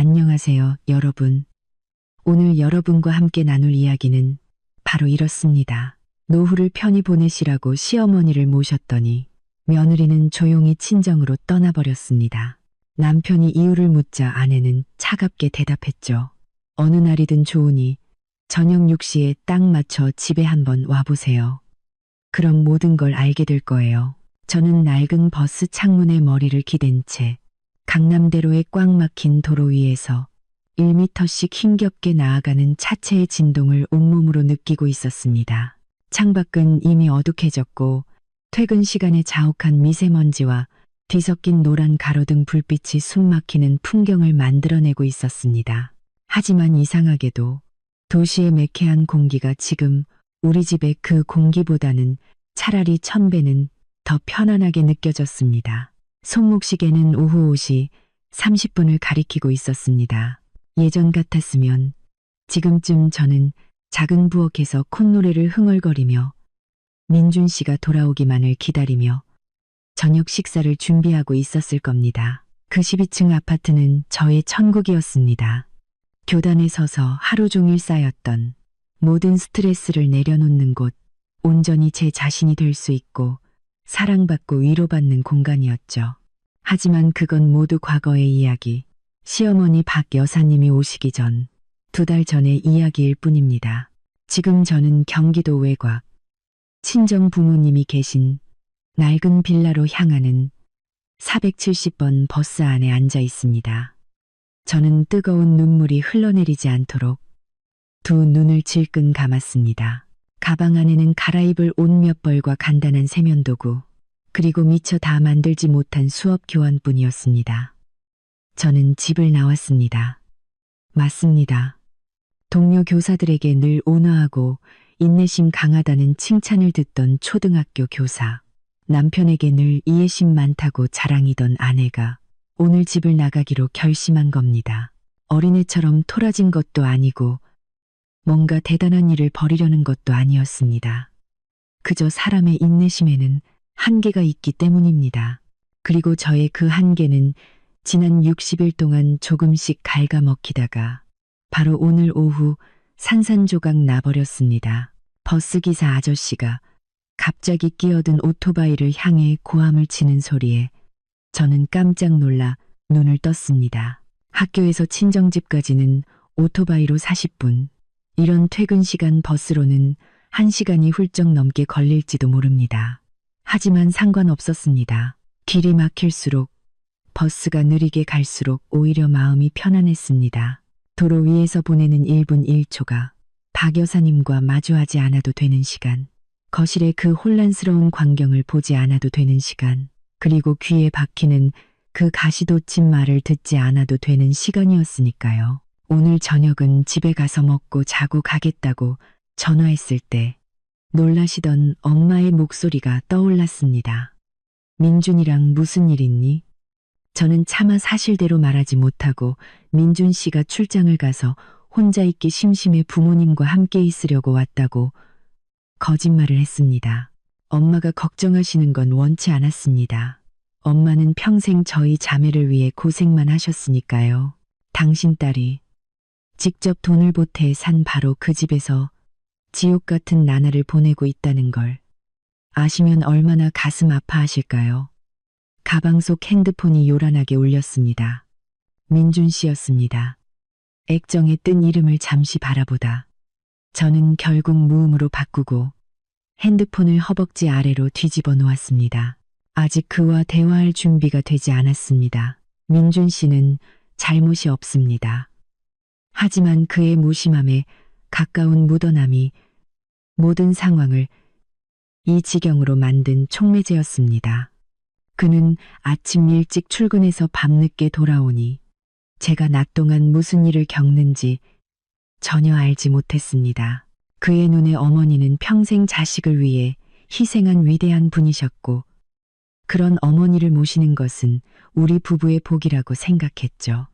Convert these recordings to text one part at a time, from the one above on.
안녕하세요, 여러분. 오늘 여러분과 함께 나눌 이야기는 바로 이렇습니다. 노후를 편히 보내시라고 시어머니를 모셨더니 며느리는 조용히 친정으로 떠나버렸습니다. 남편이 이유를 묻자 아내는 차갑게 대답했죠. 어느 날이든 좋으니 저녁 6시에 딱 맞춰 집에 한번 와보세요. 그럼 모든 걸 알게 될 거예요. 저는 낡은 버스 창문에 머리를 기댄 채 강남대로의 꽉 막힌 도로 위에서 1미터씩 힘겹게 나아가는 차체의 진동을 온몸으로 느끼고 있었습니다. 창밖은 이미 어둑해졌고 퇴근 시간에 자욱한 미세먼지와 뒤섞인 노란 가로등 불빛이 숨막히는 풍경을 만들어내고 있었습니다. 하지만 이상하게도 도시의 매캐한 공기가 지금 우리 집의 그 공기보다는 차라리 1000배는 더 편안하게 느껴졌습니다. 손목시계는 오후 5시 30분을 가리키고 있었습니다. 예전 같았으면 지금쯤 저는 작은 부엌에서 콧노래를 흥얼거리며 민준 씨가 돌아오기만을 기다리며 저녁 식사를 준비하고 있었을 겁니다. 그 12층 아파트는 저의 천국이었습니다. 교단에 서서 하루 종일 쌓였던 모든 스트레스를 내려놓는 곳, 온전히 제 자신이 될 수 있고 사랑받고 위로받는 공간이었죠. 하지만 그건 모두 과거의 이야기. 시어머니 박 여사님이 오시기 전 2달 전의 이야기일 뿐입니다. 지금 저는 경기도 외곽, 친정 부모님이 계신 낡은 빌라로 향하는 470번 버스 안에 앉아 있습니다. 저는 뜨거운 눈물이 흘러내리지 않도록 두 눈을 질끈 감았습니다. 가방 안에는 갈아입을 옷 몇 벌과 간단한 세면도구, 그리고 미처 다 만들지 못한 수업 교환뿐이었습니다. 저는 집을 나왔습니다. 맞습니다. 동료 교사들에게 늘 온화하고 인내심 강하다는 칭찬을 듣던 초등학교 교사, 남편에게 늘 이해심 많다고 자랑이던 아내가 오늘 집을 나가기로 결심한 겁니다. 어린애처럼 토라진 것도 아니고 뭔가 대단한 일을 벌이려는 것도 아니었습니다. 그저 사람의 인내심에는 한계가 있기 때문입니다. 그리고 저의 그 한계는 지난 60일 동안 조금씩 갉아먹히다가 바로 오늘 오후 산산조각 나버렸습니다. 버스기사 아저씨가 갑자기 끼어든 오토바이를 향해 고함을 치는 소리에 저는 깜짝 놀라 눈을 떴습니다. 학교에서 친정집까지는 오토바이로 40분, 이런 퇴근 시간 버스로는 1시간이 훌쩍 넘게 걸릴지도 모릅니다. 하지만 상관없었습니다. 길이 막힐수록, 버스가 느리게 갈수록 오히려 마음이 편안했습니다. 도로 위에서 보내는 1분 1초가 박 여사님과 마주하지 않아도 되는 시간, 거실의 그 혼란스러운 광경을 보지 않아도 되는 시간, 그리고 귀에 박히는 그 가시돋친 말을 듣지 않아도 되는 시간이었으니까요. 오늘 저녁은 집에 가서 먹고 자고 가겠다고 전화했을 때 놀라시던 엄마의 목소리가 떠올랐습니다. 민준이랑 무슨 일 있니? 저는 차마 사실대로 말하지 못하고 민준 씨가 출장을 가서 혼자 있기 심심해 부모님과 함께 있으려고 왔다고 거짓말을 했습니다. 엄마가 걱정하시는 건 원치 않았습니다. 엄마는 평생 저희 자매를 위해 고생만 하셨으니까요. 당신 딸이 직접 돈을 보태 산 바로 그 집에서 지옥 같은 나날을 보내고 있다는 걸 아시면 얼마나 가슴 아파하실까요? 가방 속 핸드폰이 요란하게 울렸습니다. 민준 씨였습니다. 액정에 뜬 이름을 잠시 바라보다 저는 결국 무음으로 바꾸고 핸드폰을 허벅지 아래로 뒤집어 놓았습니다. 아직 그와 대화할 준비가 되지 않았습니다. 민준 씨는 잘못이 없습니다. 하지만 그의 무심함에 가까운 묻어남이 모든 상황을 이 지경으로 만든 촉매제였습니다. 그는 아침 일찍 출근해서 밤늦게 돌아오니 제가 낮 동안 무슨 일을 겪는지 전혀 알지 못했습니다. 그의 눈에 어머니는 평생 자식을 위해 희생한 위대한 분이셨고 그런 어머니를 모시는 것은 우리 부부의 복이라고 생각했죠.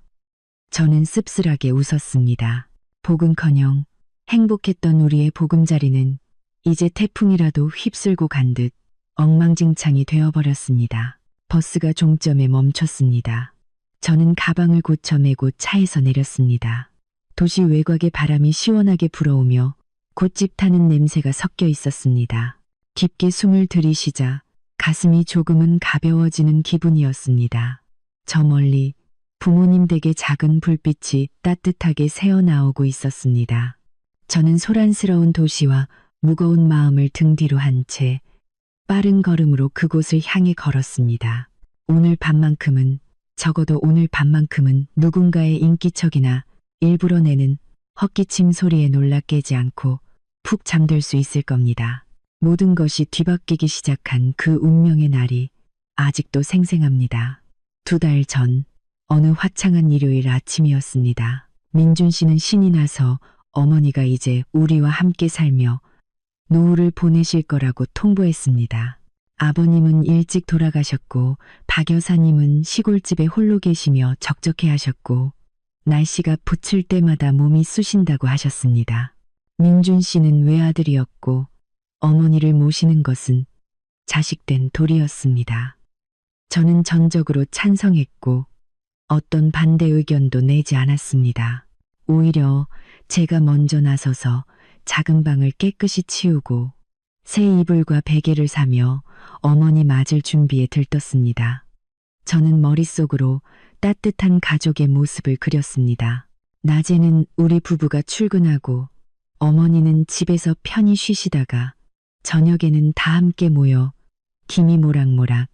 저는 씁쓸하게 웃었습니다. 복은커녕 행복했던 우리의 보금자리는 이제 태풍이라도 휩쓸고 간 듯 엉망진창이 되어버렸습니다. 버스가 종점에 멈췄습니다. 저는 가방을 고쳐 메고 차에서 내렸습니다. 도시 외곽의 바람이 시원하게 불어오며 곶집 타는 냄새가 섞여 있었습니다. 깊게 숨을 들이쉬자 가슴이 조금은 가벼워지는 기분이었습니다. 저 멀리 부모님 댁의 작은 불빛이 따뜻하게 새어나오고 있었습니다. 저는 소란스러운 도시와 무거운 마음을 등 뒤로 한 채 빠른 걸음으로 그곳을 향해 걸었습니다. 오늘 밤만큼은, 적어도 오늘 밤만큼은 누군가의 인기척이나 일부러 내는 헛기침 소리에 놀라 깨지 않고 푹 잠들 수 있을 겁니다. 모든 것이 뒤바뀌기 시작한 그 운명의 날이 아직도 생생합니다. 2달 전 어느 화창한 일요일 아침이었습니다. 민준 씨는 신이 나서 어머니가 이제 우리와 함께 살며 노후를 보내실 거라고 통보했습니다. 아버님은 일찍 돌아가셨고 박 여사님은 시골집에 홀로 계시며 적적해 하셨고 날씨가 붙을 때마다 몸이 쑤신다고 하셨습니다. 민준 씨는 외아들이었고 어머니를 모시는 것은 자식된 도리였습니다. 저는 전적으로 찬성했고 어떤 반대 의견도 내지 않았습니다. 오히려 제가 먼저 나서서 작은 방을 깨끗이 치우고 새 이불과 베개를 사며 어머니 맞을 준비에 들떴습니다. 저는 머릿속으로 따뜻한 가족의 모습을 그렸습니다. 낮에는 우리 부부가 출근하고 어머니는 집에서 편히 쉬시다가 저녁에는 다 함께 모여 김이 모락모락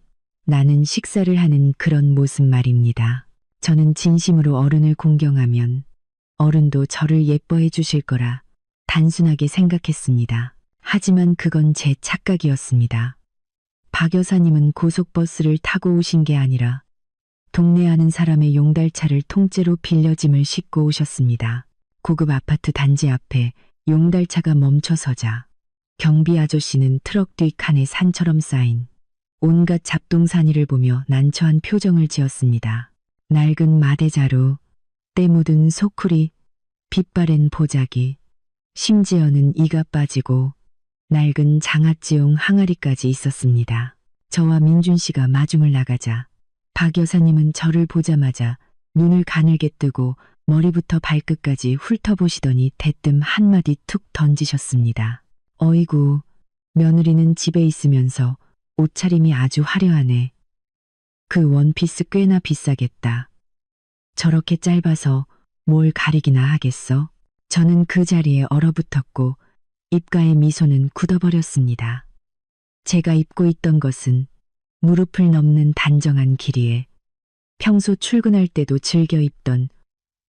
나는 식사를 하는 그런 모습 말입니다. 저는 진심으로 어른을 공경하면 어른도 저를 예뻐해 주실 거라 단순하게 생각했습니다. 하지만 그건 제 착각이었습니다. 박 여사님은 고속버스를 타고 오신 게 아니라 동네 아는 사람의 용달차를 통째로 빌려 짐을 싣고 오셨습니다. 고급 아파트 단지 앞에 용달차가 멈춰서자 경비 아저씨는 트럭 뒷칸에 산처럼 쌓인 온갖 잡동사니를 보며 난처한 표정을 지었습니다. 낡은 마대자루, 때 묻은 소쿠리, 빛바랜 보자기, 심지어는 이가 빠지고 낡은 장아찌용 항아리까지 있었습니다. 저와 민준 씨가 마중을 나가자 박 여사님은 저를 보자마자 눈을 가늘게 뜨고 머리부터 발끝까지 훑어보시더니 대뜸 한마디 툭 던지셨습니다. 어이구, 며느리는 집에 있으면서 옷차림이 아주 화려하네. 그 원피스 꽤나 비싸겠다. 저렇게 짧아서 뭘 가리기나 하겠어? 저는 그 자리에 얼어붙었고 입가의 미소는 굳어버렸습니다. 제가 입고 있던 것은 무릎을 넘는 단정한 길이에 평소 출근할 때도 즐겨 입던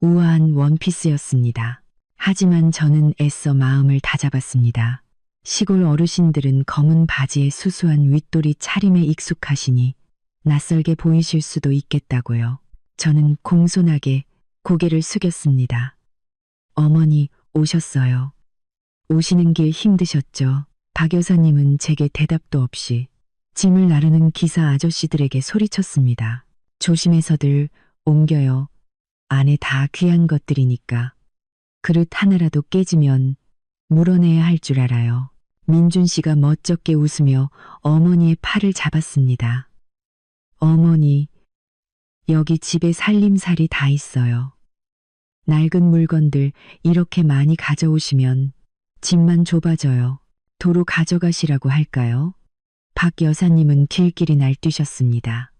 우아한 원피스였습니다. 하지만 저는 애써 마음을 다잡았습니다. 시골 어르신들은 검은 바지에 수수한 윗도리 차림에 익숙하시니 낯설게 보이실 수도 있겠다고요. 저는 공손하게 고개를 숙였습니다. 어머니 오셨어요. 오시는 길 힘드셨죠? 박 여사님은 제게 대답도 없이 짐을 나르는 기사 아저씨들에게 소리쳤습니다. 조심해서들 옮겨요. 안에 다 귀한 것들이니까. 그릇 하나라도 깨지면 물어내야 할 줄 알아요. 민준 씨가 멋쩍게 웃으며 어머니의 팔을 잡았습니다. 어머니, 여기 집에 살림살이 다 있어요. 낡은 물건들 이렇게 많이 가져오시면 집만 좁아져요. 도로 가져가시라고 할까요? 박 여사님은 길길이 날뛰셨습니다.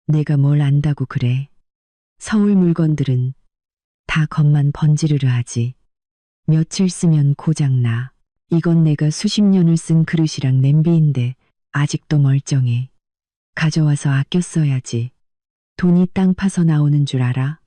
내가 뭘 안다고 그래. 서울 물건들은 다 겉만 번지르르 하지. 며칠 쓰면 고장나. 이건 내가 수십 년을 쓴 그릇이랑 냄비인데 아직도 멀쩡해. 가져와서 아껴 써야지. 돈이 땅 파서 나오는 줄 알아?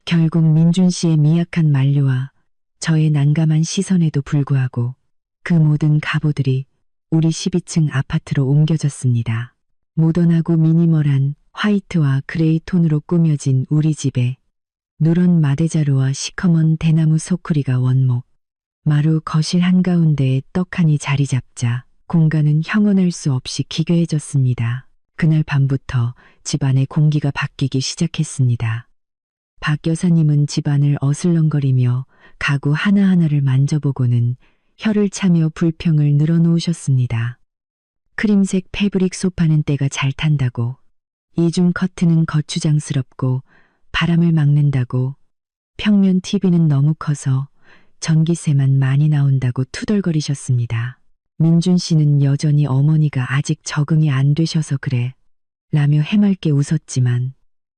결국 민준 씨의 미약한 만류와 저의 난감한 시선에도 불구하고 그 모든 갑오들이 우리 12층 아파트로 옮겨졌습니다. 모던하고 미니멀한 화이트와 그레이 톤으로 꾸며진 우리 집에 누런 마대자루와 시커먼 대나무 소쿠리가 원목, 마루 거실 한가운데에 떡하니 자리 잡자 공간은 형언할 수 없이 기괴해졌습니다. 그날 밤부터 집안의 공기가 바뀌기 시작했습니다. 박 여사님은 집안을 어슬렁거리며 가구 하나하나를 만져보고는 혀를 차며 불평을 늘어놓으셨습니다. 크림색 패브릭 소파는 때가 잘 탄다고, 이중 커튼은 거추장스럽고 바람을 막는다고, 평면 TV는 너무 커서 전기세만 많이 나온다고 투덜거리셨습니다. 민준 씨는 여전히 어머니가 아직 적응이 안 되셔서 그래 라며 해맑게 웃었지만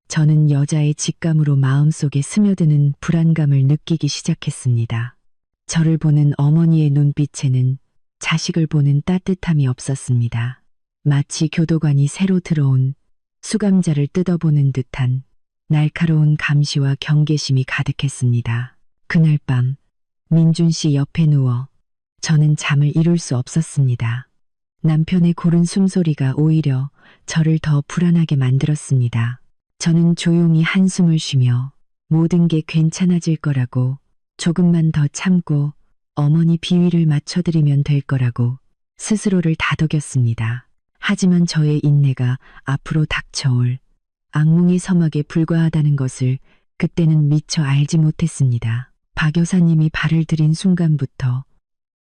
저는 여자의 직감으로 마음속에 스며드는 불안감을 느끼기 시작했습니다. 저를 보는 어머니의 눈빛에는 자식을 보는 따뜻함이 없었습니다. 마치 교도관이 새로 들어온 수감자를 뜯어보는 듯한 날카로운 감시와 경계심이 가득했습니다. 그날 밤 민준 씨 옆에 누워 저는 잠을 이룰 수 없었습니다. 남편의 고른 숨소리가 오히려 저를 더 불안하게 만들었습니다. 저는 조용히 한숨을 쉬며 모든 게 괜찮아질 거라고, 조금만 더 참고 어머니 비위를 맞춰드리면 될 거라고 스스로를 다독였습니다. 하지만 저의 인내가 앞으로 닥쳐올 악몽의 서막에 불과하다는 것을 그때는 미처 알지 못했습니다. 박 여사님이 발을 들인 순간부터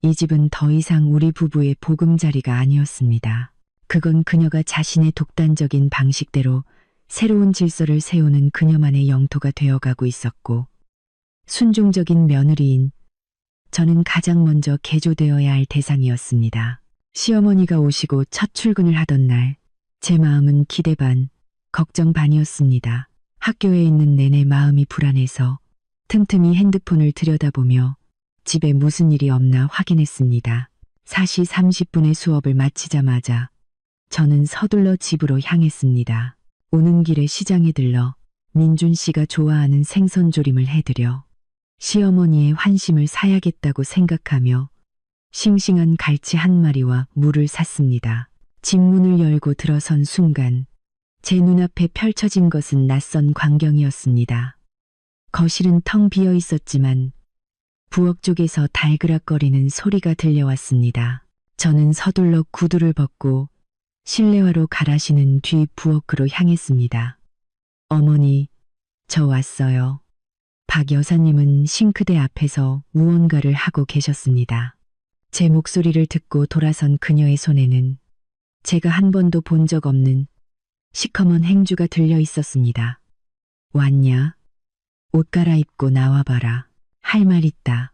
이 집은 더 이상 우리 부부의 보금자리가 아니었습니다. 그건 그녀가 자신의 독단적인 방식대로 새로운 질서를 세우는 그녀만의 영토가 되어가고 있었고, 순종적인 며느리인 저는 가장 먼저 개조되어야 할 대상이었습니다. 시어머니가 오시고 첫 출근을 하던 날, 제 마음은 기대 반, 걱정 반이었습니다. 학교에 있는 내내 마음이 불안해서 틈틈이 핸드폰을 들여다보며 집에 무슨 일이 없나 확인했습니다. 4시 30분의 수업을 마치자마자 저는 서둘러 집으로 향했습니다. 오는 길에 시장에 들러 민준 씨가 좋아하는 생선조림을 해드려 시어머니의 환심을 사야겠다고 생각하며 싱싱한 갈치 한 마리와 물을 샀습니다. 집 문을 열고 들어선 순간 제 눈앞에 펼쳐진 것은 낯선 광경이었습니다. 거실은 텅 비어 있었지만 부엌 쪽에서 달그락거리는 소리가 들려왔습니다. 저는 서둘러 구두를 벗고 실내화로 갈아신은 뒤 부엌으로 향했습니다. 어머니, 저 왔어요. 박 여사님은 싱크대 앞에서 무언가를 하고 계셨습니다. 제 목소리를 듣고 돌아선 그녀의 손에는 제가 한 번도 본 적 없는 시커먼 행주가 들려 있었습니다. 왔냐? 옷 갈아입고 나와봐라. 할 말 있다.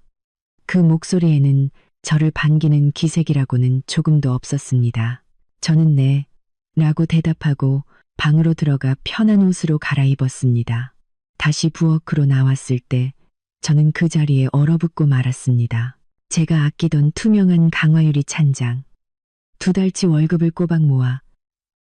그 목소리에는 저를 반기는 기색이라고는 조금도 없었습니다. 저는 네, 라고 대답하고 방으로 들어가 편한 옷으로 갈아입었습니다. 다시 부엌으로 나왔을 때 저는 그 자리에 얼어붙고 말았습니다. 제가 아끼던 투명한 강화유리 찬장, 2달치 월급을 꼬박 모아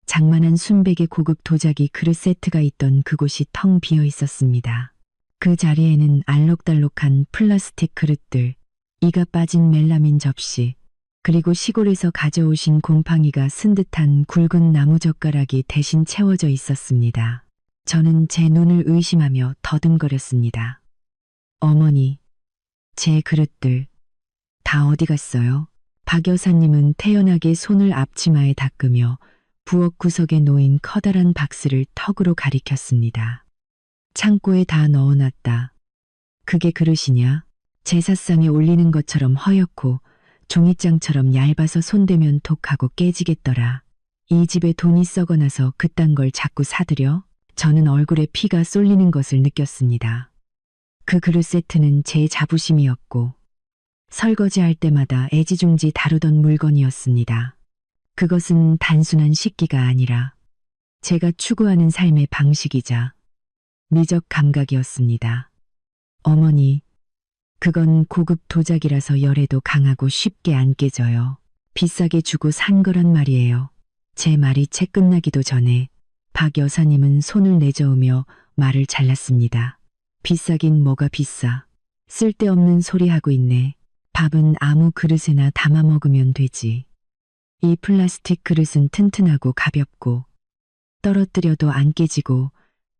장만한 순백의 고급 도자기 그릇 세트가 있던 그곳이 텅 비어 있었습니다. 그 자리에는 알록달록한 플라스틱 그릇들, 이가 빠진 멜라민 접시, 그리고 시골에서 가져오신 곰팡이가 쓴 듯한 굵은 나무젓가락이 대신 채워져 있었습니다. 저는 제 눈을 의심하며 더듬거렸습니다. 어머니, 제 그릇들 다 어디 갔어요? 박 여사님은 태연하게 손을 앞치마에 닦으며 부엌 구석에 놓인 커다란 박스를 턱으로 가리켰습니다. 창고에 다 넣어놨다. 그게 그릇이냐? 제사상에 올리는 것처럼 허옇고 종이장처럼 얇아서 손대면 독하고 깨지겠더라. 이 집에 돈이 썩어나서 그딴 걸 자꾸 사들여? 저는 얼굴에 피가 쏠리는 것을 느꼈습니다. 그 그릇 세트는 제 자부심이었고 설거지할 때마다 애지중지 다루던 물건이었습니다. 그것은 단순한 식기가 아니라 제가 추구하는 삶의 방식이자 미적 감각이었습니다. 어머니, 그건 고급 도자기라서 열에도 강하고 쉽게 안 깨져요. 비싸게 주고 산 거란 말이에요. 제 말이 채 끝나기도 전에 박 여사님은 손을 내저으며 말을 잘랐습니다. 비싸긴 뭐가 비싸. 쓸데없는 소리 하고 있네. 밥은 아무 그릇에나 담아 먹으면 되지. 이 플라스틱 그릇은 튼튼하고 가볍고 떨어뜨려도 안 깨지고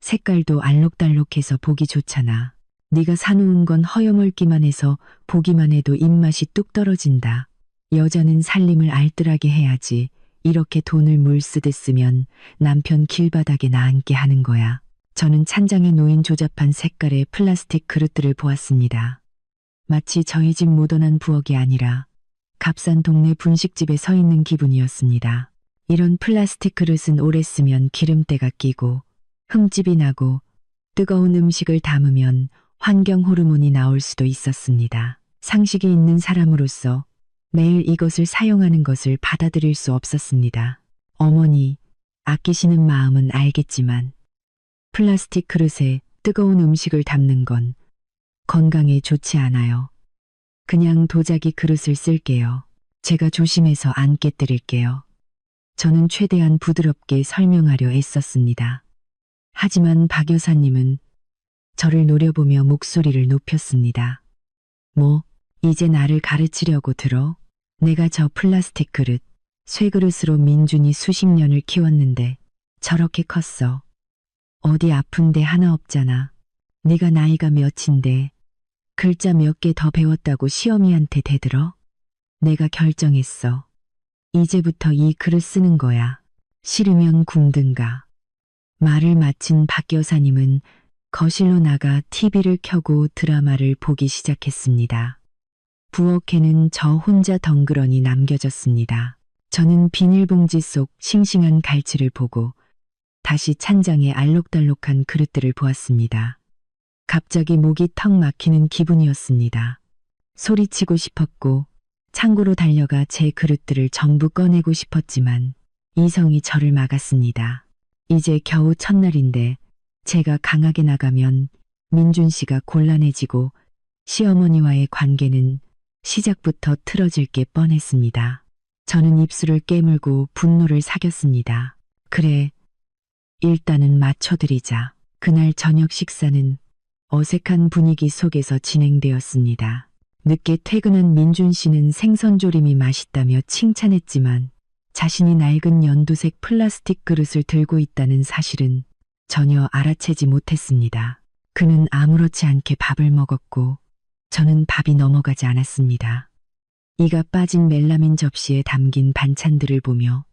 색깔도 알록달록해서 보기 좋잖아. 네가 사놓은 건 허여멀기만 해서 보기만 해도 입맛이 뚝 떨어진다. 여자는 살림을 알뜰하게 해야지. 이렇게 돈을 물쓰듯 쓰면 남편 길바닥에 나앉게 하는 거야. 저는 찬장에 놓인 조잡한 색깔의 플라스틱 그릇들을 보았습니다. 마치 저희 집 모던한 부엌이 아니라 값싼 동네 분식집에 서 있는 기분이었습니다. 이런 플라스틱 그릇은 오래 쓰면 기름때가 끼고 흠집이 나고 뜨거운 음식을 담으면 환경 호르몬이 나올 수도 있었습니다. 상식이 있는 사람으로서 매일 이것을 사용하는 것을 받아들일 수 없었습니다. 어머니, 아끼시는 마음은 알겠지만 플라스틱 그릇에 뜨거운 음식을 담는 건 건강에 좋지 않아요. 그냥 도자기 그릇을 쓸게요. 제가 조심해서 안 깨뜨릴게요. 저는 최대한 부드럽게 설명하려 애썼습니다. 하지만 박 여사님은 저를 노려보며 목소리를 높였습니다. 뭐, 이제 나를 가르치려고 들어? 내가 저 플라스틱 그릇, 쇠그릇으로 민준이 수십 년을 키웠는데 저렇게 컸어. 어디 아픈 데 하나 없잖아. 네가 나이가 몇인데 글자 몇 개 더 배웠다고 시어미한테 대들어? 내가 결정했어. 이제부터 이 그릇 쓰는 거야. 싫으면 굶든가. 말을 마친 박 여사님은 거실로 나가 TV를 켜고 드라마를 보기 시작했습니다. 부엌에는 저 혼자 덩그러니 남겨졌습니다. 저는 비닐봉지 속 싱싱한 갈치를 보고 다시 찬장에 알록달록한 그릇들을 보았습니다. 갑자기 목이 턱 막히는 기분이었습니다. 소리치고 싶었고 창고로 달려가 제 그릇들을 전부 꺼내고 싶었지만 이성이 저를 막았습니다. 이제 겨우 첫날인데 제가 강하게 나가면 민준 씨가 곤란해지고 시어머니와의 관계는 시작부터 틀어질 게 뻔했습니다. 저는 입술을 깨물고 분노를 사겼습니다. 그래, 일단은 맞춰드리자. 그날 저녁 식사는 어색한 분위기 속에서 진행되었습니다. 늦게 퇴근한 민준 씨는 생선조림이 맛있다며 칭찬했지만 자신이 낡은 연두색 플라스틱 그릇을 들고 있다는 사실은 전혀 알아채지 못했습니다. 그는 아무렇지 않게 밥을 먹었고 저는 밥이 넘어가지 않았습니다. 이가 빠진 멜라민 접시에 담긴 반찬들을 보며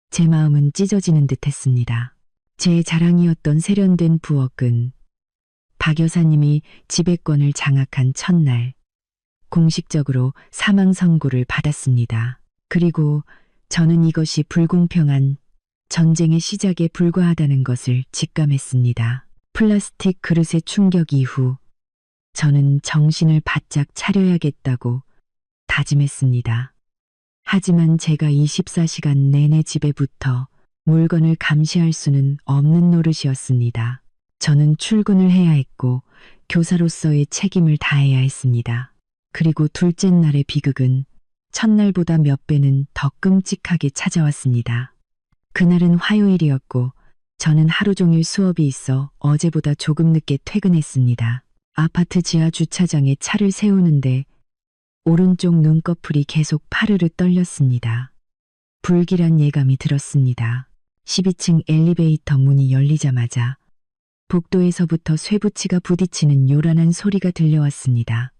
제 마음은 찢어지는 듯했습니다. 제 자랑이었던 세련된 부엌은 박 여사님이 지배권을 장악한 첫날 공식적으로 사망 선고를 받았습니다. 그리고 저는 이것이 불공평한 전쟁의 시작에 불과하다는 것을 직감했습니다. 플라스틱 그릇의 충격 이후 저는 정신을 바짝 차려야겠다고 다짐했습니다. 하지만 제가 24시간 내내 집에 붙어 물건을 감시할 수는 없는 노릇이었습니다. 저는 출근을 해야 했고 교사로서의 책임을 다해야 했습니다. 그리고 둘째 날의 비극은 첫날보다 몇 배는 더 끔찍하게 찾아왔습니다. 그날은 화요일이었고 저는 하루 종일 수업이 있어 어제보다 조금 늦게 퇴근했습니다. 아파트 지하 주차장에 차를 세우는데 오른쪽 눈꺼풀이 계속 파르르 떨렸습니다. 불길한 예감이 들었습니다. 12층 엘리베이터 문이 열리자마자 복도에서부터 쇠붙이가 부딪히는 요란한 소리가 들려왔습니다.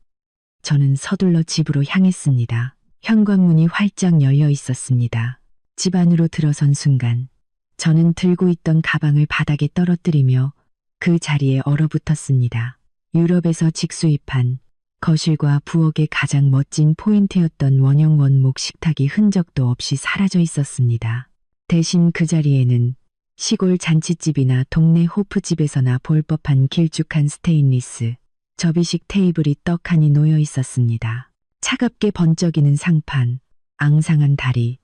저는 서둘러 집으로 향했습니다. 현관문이 활짝 열려 있었습니다. 집 안으로 들어선 순간 저는 들고 있던 가방을 바닥에 떨어뜨리며 그 자리에 얼어붙었습니다. 유럽에서 직수입한 거실과 부엌의 가장 멋진 포인트였던 원형 원목 식탁이 흔적도 없이 사라져 있었습니다. 대신 그 자리에는 시골 잔치집이나 동네 호프집에서나 볼 법한 길쭉한 스테인리스 접이식 테이블이 떡하니 놓여 있었습니다. 차갑게 번쩍이는 상판, 앙상한 다리,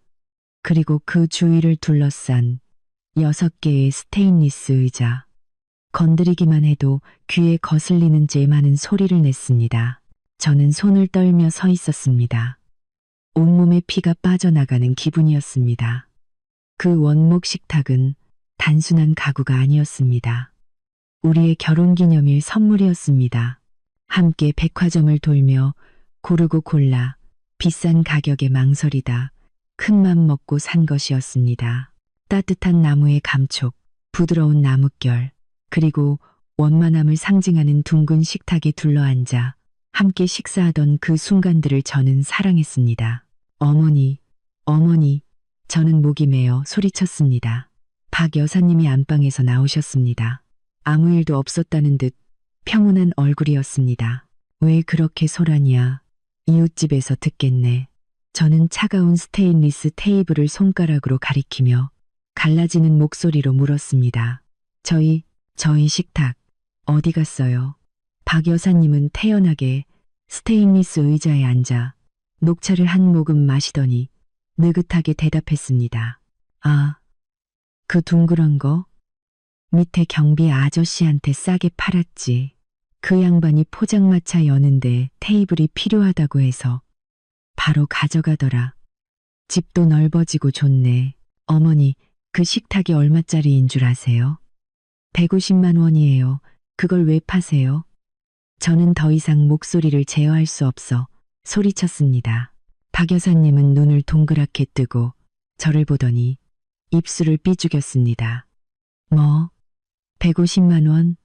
그리고 그 주위를 둘러싼 6개의 스테인리스 의자. 건드리기만 해도 귀에 거슬리는 제 많은 소리를 냈습니다. 저는 손을 떨며 서 있었습니다. 온몸에 피가 빠져나가는 기분이었습니다. 그 원목 식탁은 단순한 가구가 아니었습니다. 우리의 결혼기념일 선물이었습니다. 함께 백화점을 돌며 고르고 골라 비싼 가격에 망설이다 큰맘 먹고 산 것이었습니다. 따뜻한 나무의 감촉, 부드러운 나뭇결, 그리고 원만함을 상징하는 둥근 식탁에 둘러앉아 함께 식사하던 그 순간들을 저는 사랑했습니다. 어머니, 어머니, 저는 목이 메어 소리쳤습니다. 박 여사님이 안방에서 나오셨습니다. 아무 일도 없었다는 듯 평온한 얼굴이었습니다. 왜 그렇게 소란이야? 이웃집에서 듣겠네. 저는 차가운 스테인리스 테이블을 손가락으로 가리키며 갈라지는 목소리로 물었습니다. 저희 식탁, 어디 갔어요? 박 여사님은 태연하게 스테인리스 의자에 앉아 녹차를 한 모금 마시더니 느긋하게 대답했습니다. 아, 그 둥그런 거? 밑에 경비 아저씨한테 싸게 팔았지. 그 양반이 포장마차 여는데 테이블이 필요하다고 해서 바로 가져가더라. 집도 넓어지고 좋네. 어머니, 그 식탁이 얼마짜리인 줄 아세요? 150만 원이에요. 그걸 왜 파세요? 저는 더 이상 목소리를 제어할 수 없어 소리쳤습니다. 박 여사님은 눈을 동그랗게 뜨고 저를 보더니 입술을 삐죽였습니다. 뭐? 150만 원?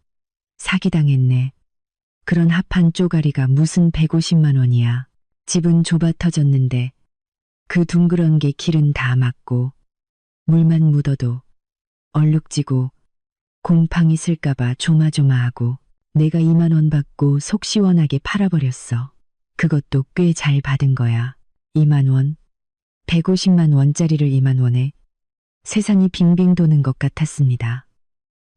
사기당했네. 그런 합한 쪼가리가 무슨 150만 원이야. 집은 좁아 터졌는데 그 둥그런 게 길은 다 막고 물만 묻어도 얼룩지고 곰팡이 쓸까봐 조마조마하고 내가 2만 원 받고 속 시원하게 팔아버렸어. 그것도 꽤 잘 받은 거야. 2만 원? 150만 원짜리를 2만 원에 세상이 빙빙 도는 것 같았습니다.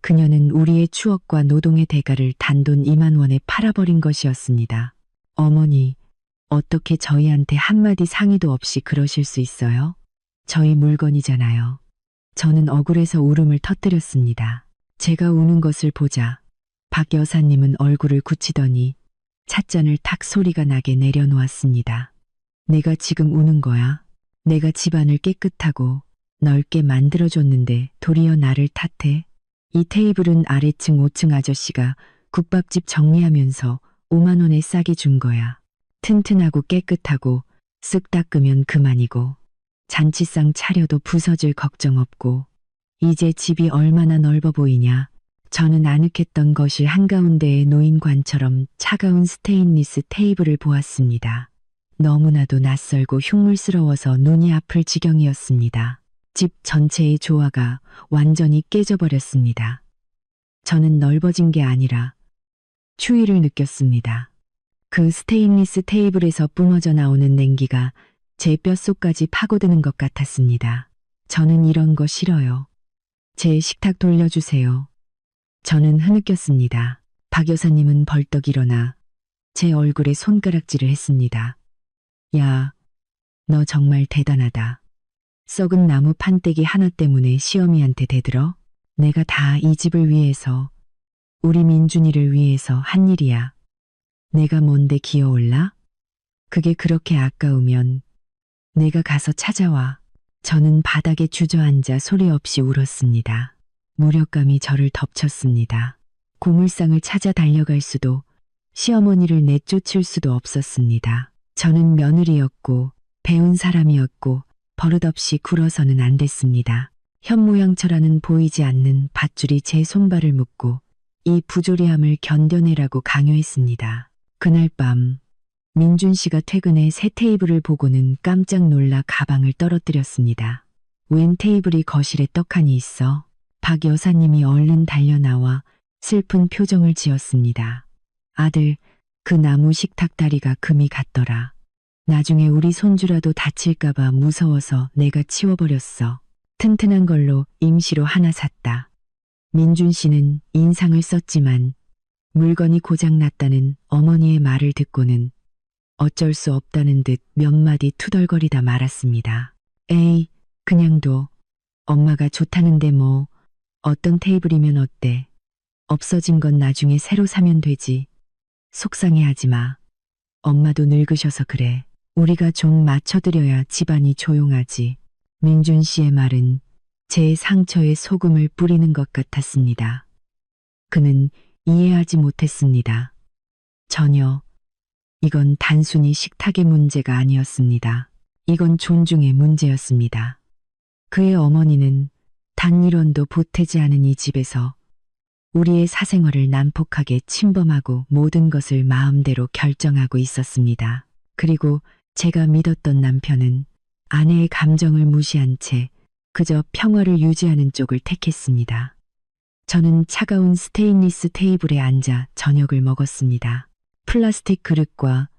그녀는 우리의 추억과 노동의 대가를 단돈 2만 원에 팔아버린 것이었습니다. 어머니, 어떻게 저희한테 한마디 상의도 없이 그러실 수 있어요? 저희 물건이잖아요. 저는 억울해서 울음을 터뜨렸습니다. 제가 우는 것을 보자 박 여사님은 얼굴을 굳히더니 찻잔을 탁 소리가 나게 내려놓았습니다. 내가 지금 우는 거야? 내가 집안을 깨끗하고 넓게 만들어줬는데 도리어 나를 탓해? 이 테이블은 아래층 5층 아저씨가 국밥집 정리하면서 5만 원에 싸게 준 거야. 튼튼하고 깨끗하고 쓱 닦으면 그만이고 잔치상 차려도 부서질 걱정 없고 이제 집이 얼마나 넓어 보이냐. 저는 아늑했던 거실 한가운데에 놓인 관처럼 차가운 스테인리스 테이블을 보았습니다. 너무나도 낯설고 흉물스러워서 눈이 아플 지경이었습니다. 집 전체의 조화가 완전히 깨져버렸습니다. 저는 넓어진 게 아니라 추위를 느꼈습니다. 그 스테인리스 테이블에서 뿜어져 나오는 냉기가 제 뼛속까지 파고드는 것 같았습니다. 저는 이런 거 싫어요. 제 식탁 돌려주세요. 저는 흐느꼈습니다. 박 여사님은 벌떡 일어나 제 얼굴에 손가락질을 했습니다. 야, 너 정말 대단하다. 썩은 나무 판때기 하나 때문에 시어미한테 대들어? 내가 다 이 집을 위해서, 우리 민준이를 위해서 한 일이야. 내가 뭔데 기어올라? 그게 그렇게 아까우면 내가 가서 찾아와. 저는 바닥에 주저앉아 소리 없이 울었습니다. 무력감이 저를 덮쳤습니다. 고물상을 찾아 달려갈 수도 시어머니를 내쫓을 수도 없었습니다. 저는 며느리였고 배운 사람이었고 버릇없이 굴어서는 안 됐습니다. 현모양처라는 보이지 않는 밧줄이 제 손발을 묶고 이 부조리함을 견뎌내라고 강요했습니다. 그날 밤 민준 씨가 퇴근해 새 테이블을 보고는 깜짝 놀라 가방을 떨어뜨렸습니다. 웬 테이블이 거실에 떡하니 있어? 박 여사님이 얼른 달려나와 슬픈 표정을 지었습니다. 아들, 그 나무 식탁 다리가 금이 갔더라. 나중에 우리 손주라도 다칠까봐 무서워서 내가 치워버렸어. 튼튼한 걸로 임시로 하나 샀다. 민준 씨는 인상을 썼지만 물건이 고장났다는 어머니의 말을 듣고는 어쩔 수 없다는 듯 몇 마디 투덜거리다 말았습니다. 에이, 그냥 둬. 엄마가 좋다는데 뭐 어떤 테이블이면 어때? 없어진 건 나중에 새로 사면 되지. 속상해하지 마. 엄마도 늙으셔서 그래. 우리가 좀 맞춰드려야 집안이 조용하지. 민준 씨의 말은 제 상처에 소금을 뿌리는 것 같았습니다. 그는 이해하지 못했습니다. 전혀. 이건 단순히 식탁의 문제가 아니었습니다. 이건 존중의 문제였습니다. 그의 어머니는 단 1원도 보태지 않은 이 집에서 우리의 사생활을 난폭하게 침범하고 모든 것을 마음대로 결정하고 있었습니다. 그리고 제가 믿었던 남편은 아내의 감정을 무시한 채 그저 평화를 유지하는 쪽을 택했습니다. 저는 차가운 스테인리스 테이블에 앉아 저녁을 먹었습니다. 플라스틱 그릇과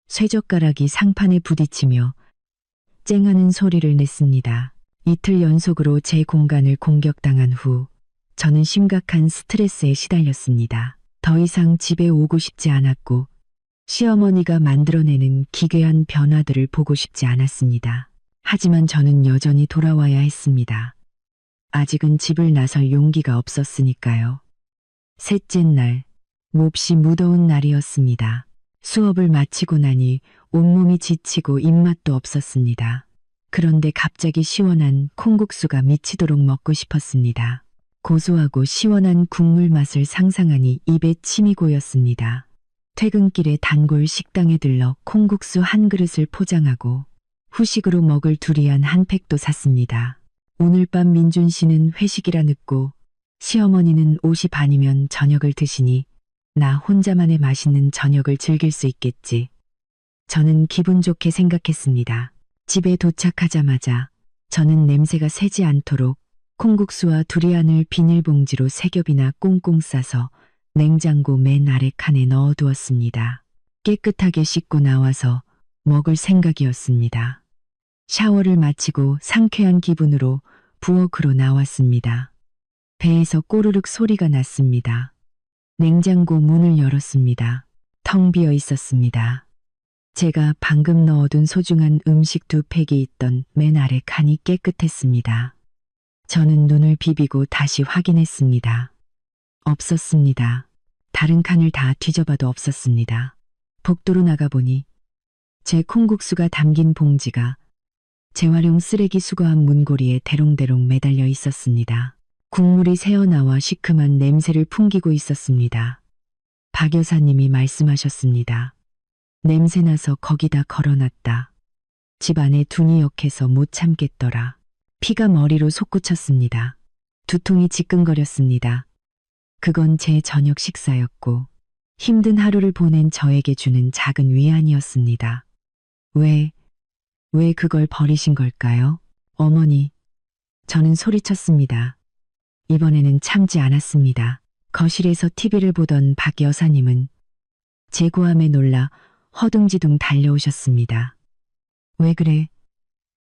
쇠젓가락이 상판에 부딪히며 쨍하는 소리를 냈습니다. 이틀 연속으로 제 공간을 공격당한 후 저는 심각한 스트레스에 시달렸습니다. 더 이상 집에 오고 싶지 않았고 시어머니가 만들어내는 기괴한 변화들을 보고 싶지 않았습니다. 하지만 저는 여전히 돌아와야 했습니다. 아직은 집을 나설 용기가 없었으니까요. 셋째 날, 몹시 무더운 날이었습니다. 수업을 마치고 나니 온몸이 지치고 입맛도 없었습니다. 그런데 갑자기 시원한 콩국수가 미치도록 먹고 싶었습니다. 고소하고 시원한 국물 맛을 상상하니 입에 침이 고였습니다. 퇴근길에 단골 식당에 들러 콩국수 한 그릇을 포장하고 후식으로 먹을 두리안 한 팩도 샀습니다. 오늘 밤 민준 씨는 회식이라 늦고 시어머니는 5시 반이면 저녁을 드시니 나 혼자만의 맛있는 저녁을 즐길 수 있겠지. 저는 기분 좋게 생각했습니다. 집에 도착하자마자 저는 냄새가 새지 않도록 콩국수와 두리안을 비닐봉지로 3겹이나 꽁꽁 싸서 냉장고 맨 아래 칸에 넣어두었습니다. 깨끗하게 씻고 나와서 먹을 생각이었습니다. 샤워를 마치고 상쾌한 기분으로 부엌으로 나왔습니다. 배에서 꼬르륵 소리가 났습니다. 냉장고 문을 열었습니다. 텅 비어 있었습니다. 제가 방금 넣어둔 소중한 음식 2팩이 있던 맨 아래 칸이 깨끗했습니다. 저는 눈을 비비고 다시 확인했습니다. 없었습니다. 다른 칸을 다 뒤져봐도 없었습니다. 복도로 나가보니 제 콩국수가 담긴 봉지가 재활용 쓰레기 수거함 문고리에 대롱대롱 매달려 있었습니다. 국물이 새어나와 시큼한 냄새를 풍기고 있었습니다. 박 여사님이 말씀하셨습니다. 냄새나서 거기다 걸어놨다. 집 안에 두니 역해서 못 참겠더라. 피가 머리로 솟구쳤습니다. 두통이 지끈거렸습니다. 그건 제 저녁 식사였고 힘든 하루를 보낸 저에게 주는 작은 위안이었습니다. 왜 그걸 버리신 걸까요? 어머니, 저는 소리쳤습니다. 이번에는 참지 않았습니다. 거실에서 TV를 보던 박 여사님은 제 고함에 놀라 허둥지둥 달려오셨습니다. 왜 그래?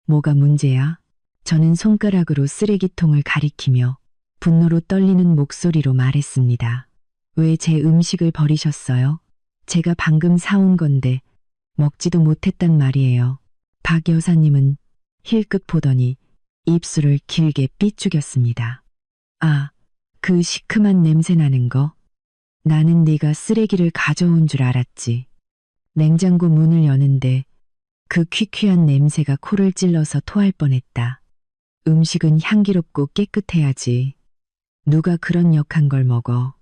뭐가 문제야? 저는 손가락으로 쓰레기통을 가리키며 분노로 떨리는 목소리로 말했습니다. 왜 제 음식을 버리셨어요? 제가 방금 사온 건데 먹지도 못했단 말이에요. 박 여사님은 힐끗 보더니 입술을 길게 삐죽였습니다. 아, 그 시큼한 냄새 나는 거. 나는 네가 쓰레기를 가져온 줄 알았지. 냉장고 문을 여는데 그 퀴퀴한 냄새가 코를 찔러서 토할 뻔했다. 음식은 향기롭고 깨끗해야지. 누가 그런 역한 걸 먹어.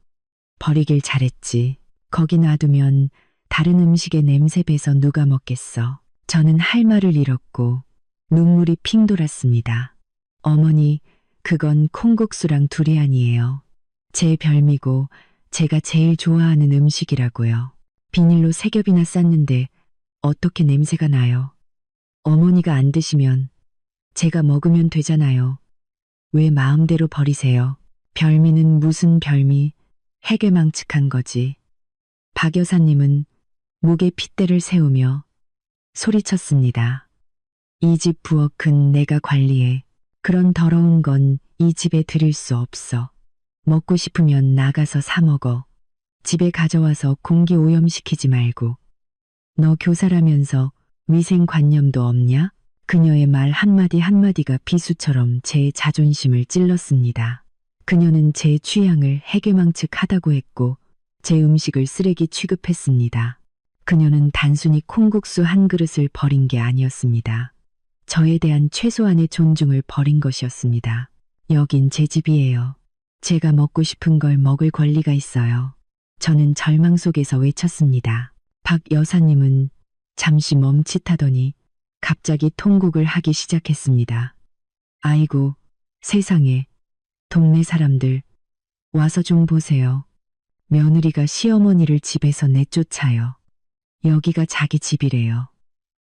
버리길 잘했지. 거기 놔두면 다른 음식에 냄새 배서 누가 먹겠어. 저는 할 말을 잃었고 눈물이 핑 돌았습니다. 어머니, 그건 콩국수랑 두리안이에요. 제 별미고 제가 제일 좋아하는 음식이라고요. 비닐로 3겹이나 쌌는데 어떻게 냄새가 나요? 어머니가 안 드시면 제가 먹으면 되잖아요. 왜 마음대로 버리세요? 별미는 무슨 별미, 해괴망측한 거지. 박 여사님은 목에 핏대를 세우며 소리쳤습니다. 이 집 부엌은 내가 관리해. 그런 더러운 건 이 집에 들일 수 없어. 먹고 싶으면 나가서 사 먹어. 집에 가져와서 공기 오염시키지 말고. 너 교사라면서 위생관념도 없냐? 그녀의 말 한마디 한마디가 비수처럼 제 자존심을 찔렀습니다. 그녀는 제 취향을 해괴망측하다고 했고 제 음식을 쓰레기 취급했습니다. 그녀는 단순히 콩국수 한 그릇을 버린 게 아니었습니다. 저에 대한 최소한의 존중을 버린 것이었습니다. 여긴 제 집이에요. 제가 먹고 싶은 걸 먹을 권리가 있어요. 저는 절망 속에서 외쳤습니다. 박 여사님은 잠시 멈칫하더니 갑자기 통곡을 하기 시작했습니다. 아이고, 세상에. 동네 사람들, 와서 좀 보세요. 며느리가 시어머니를 집에서 내쫓아요. 여기가 자기 집이래요.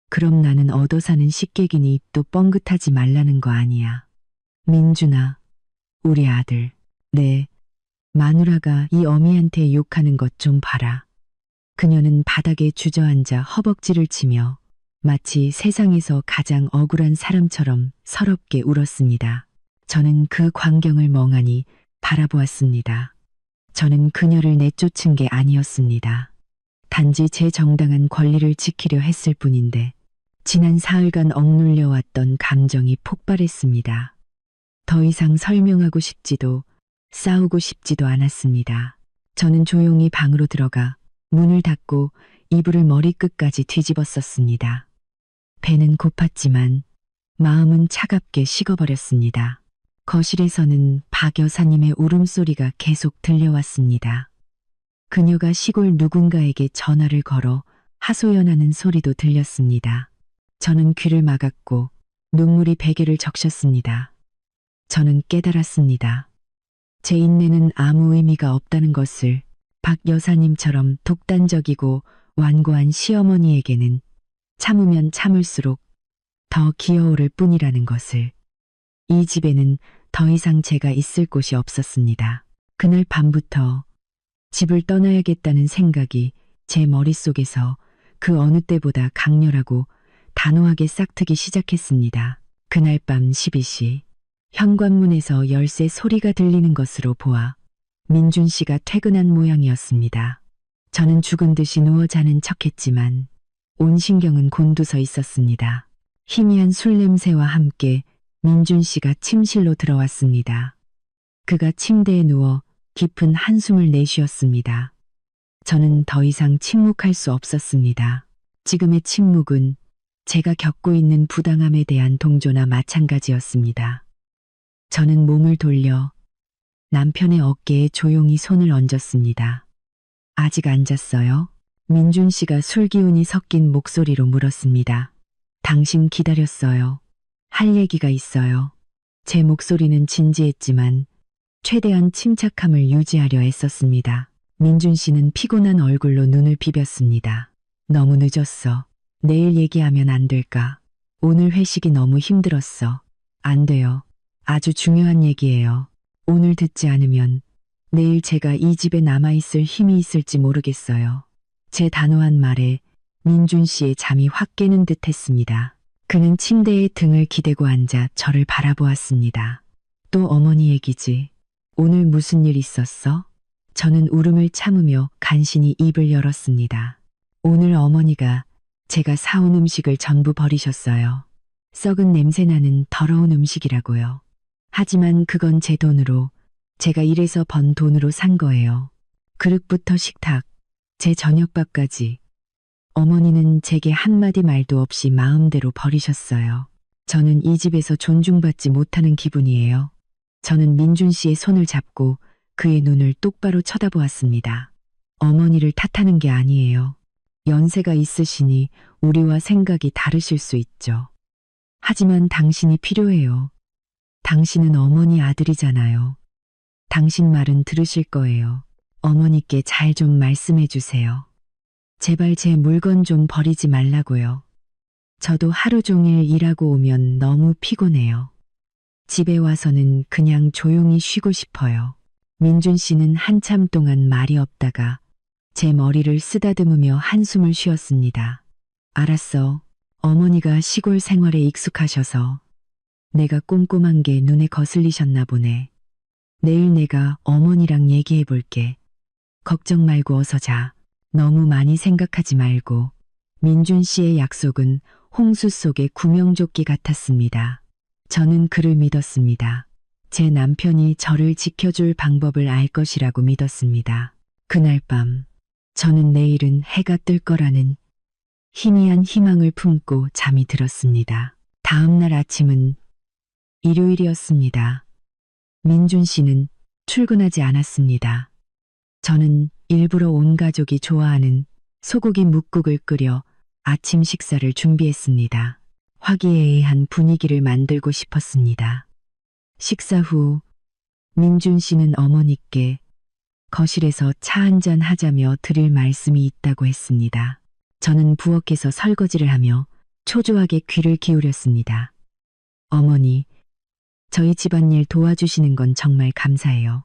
그럼 나는 얻어 사는 식객이니 입도 뻥긋하지 말라는 거 아니야. 민준아, 우리 아들. 네, 마누라가 이 어미한테 욕하는 것 좀 봐라. 그녀는 바닥에 주저앉아 허벅지를 치며 마치 세상에서 가장 억울한 사람처럼 서럽게 울었습니다. 저는 그 광경을 멍하니 바라보았습니다. 저는 그녀를 내쫓은 게 아니었습니다. 단지 제 정당한 권리를 지키려 했을 뿐인데 지난 사흘간 억눌려왔던 감정이 폭발했습니다. 더 이상 설명하고 싶지도 싸우고 싶지도 않았습니다. 저는 조용히 방으로 들어가 문을 닫고 이불을 머리끝까지 뒤집었었습니다. 배는 고팠지만 마음은 차갑게 식어버렸습니다. 거실에서는 박 여사님의 울음소리가 계속 들려왔습니다. 그녀가 시골 누군가에게 전화를 걸어 하소연하는 소리도 들렸습니다. 저는 귀를 막았고 눈물이 베개를 적셨습니다. 저는 깨달았습니다. 제 인내는 아무 의미가 없다는 것을. 박 여사님처럼 독단적이고 완고한 시어머니에게는 참으면 참을수록 더 기어오를 뿐이라는 것을. 이 집에는 더 이상 제가 있을 곳이 없었습니다. 그날 밤부터 집을 떠나야겠다는 생각이 제 머릿속에서 그 어느 때보다 강렬하고 단호하게 싹트기 시작했습니다. 그날 밤 12시 현관문에서 열쇠 소리가 들리는 것으로 보아 민준 씨가 퇴근한 모양이었습니다. 저는 죽은 듯이 누워 자는 척했지만 온 신경은 곤두서 있었습니다. 희미한 술 냄새와 함께 민준 씨가 침실로 들어왔습니다. 그가 침대에 누워 깊은 한숨을 내쉬었습니다. 저는 더 이상 침묵할 수 없었습니다. 지금의 침묵은 제가 겪고 있는 부당함에 대한 동조나 마찬가지였습니다. 저는 몸을 돌려 남편의 어깨에 조용히 손을 얹었습니다. 아직 안 잤어요? 민준 씨가 술 기운이 섞인 목소리로 물었습니다. 당신 기다렸어요. 할 얘기가 있어요. 제 목소리는 진지했지만 최대한 침착함을 유지하려 애썼습니다. 민준 씨는 피곤한 얼굴로 눈을 비볐습니다. 너무 늦었어. 내일 얘기하면 안 될까? 오늘 회식이 너무 힘들었어. 안 돼요. 아주 중요한 얘기예요. 오늘 듣지 않으면 내일 제가 이 집에 남아있을 힘이 있을지 모르겠어요. 제 단호한 말에 민준 씨의 잠이 확 깨는 듯 했습니다. 그는 침대에 등을 기대고 앉아 저를 바라보았습니다. 또 어머니 얘기지. 오늘 무슨 일 있었어? 저는 울음을 참으며 간신히 입을 열었습니다. 오늘 어머니가 제가 사온 음식을 전부 버리셨어요. 썩은 냄새나는 더러운 음식이라고요. 하지만 그건 제 돈으로, 제가 일해서 번 돈으로 산 거예요. 그릇부터 식탁, 제 저녁밥까지. 어머니는 제게 한마디 말도 없이 마음대로 버리셨어요. 저는 이 집에서 존중받지 못하는 기분이에요. 저는 민준 씨의 손을 잡고 그의 눈을 똑바로 쳐다보았습니다. 어머니를 탓하는 게 아니에요. 연세가 있으시니 우리와 생각이 다르실 수 있죠. 하지만 당신이 필요해요. 당신은 어머니 아들이잖아요. 당신 말은 들으실 거예요. 어머니께 잘 좀 말씀해 주세요. 제발 제 물건 좀 버리지 말라고요. 저도 하루 종일 일하고 오면 너무 피곤해요. 집에 와서는 그냥 조용히 쉬고 싶어요. 민준 씨는 한참 동안 말이 없다가 제 머리를 쓰다듬으며 한숨을 쉬었습니다. 알았어. 어머니가 시골 생활에 익숙하셔서 내가 꼼꼼한 게 눈에 거슬리셨나 보네. 내일 내가 어머니랑 얘기해 볼게. 걱정 말고 어서 자. 너무 많이 생각하지 말고. 민준 씨의 약속은 홍수 속의 구명조끼 같았습니다. 저는 그를 믿었습니다. 제 남편이 저를 지켜줄 방법을 알 것이라고 믿었습니다. 그날 밤, 저는 내일은 해가 뜰 거라는 희미한 희망을 품고 잠이 들었습니다. 다음 날 아침은 일요일이었습니다. 민준 씨는 출근하지 않았습니다. 저는 일부러 온 가족이 좋아하는 소고기 뭇국을 끓여 아침 식사를 준비했습니다. 화기애애한 분위기를 만들고 싶었습니다. 식사 후 민준 씨는 어머니께 거실에서 차 한잔 하자며 드릴 말씀이 있다고 했습니다. 저는 부엌에서 설거지를 하며 초조하게 귀를 기울였습니다. 어머니, 저희 집안일 도와주시는 건 정말 감사해요.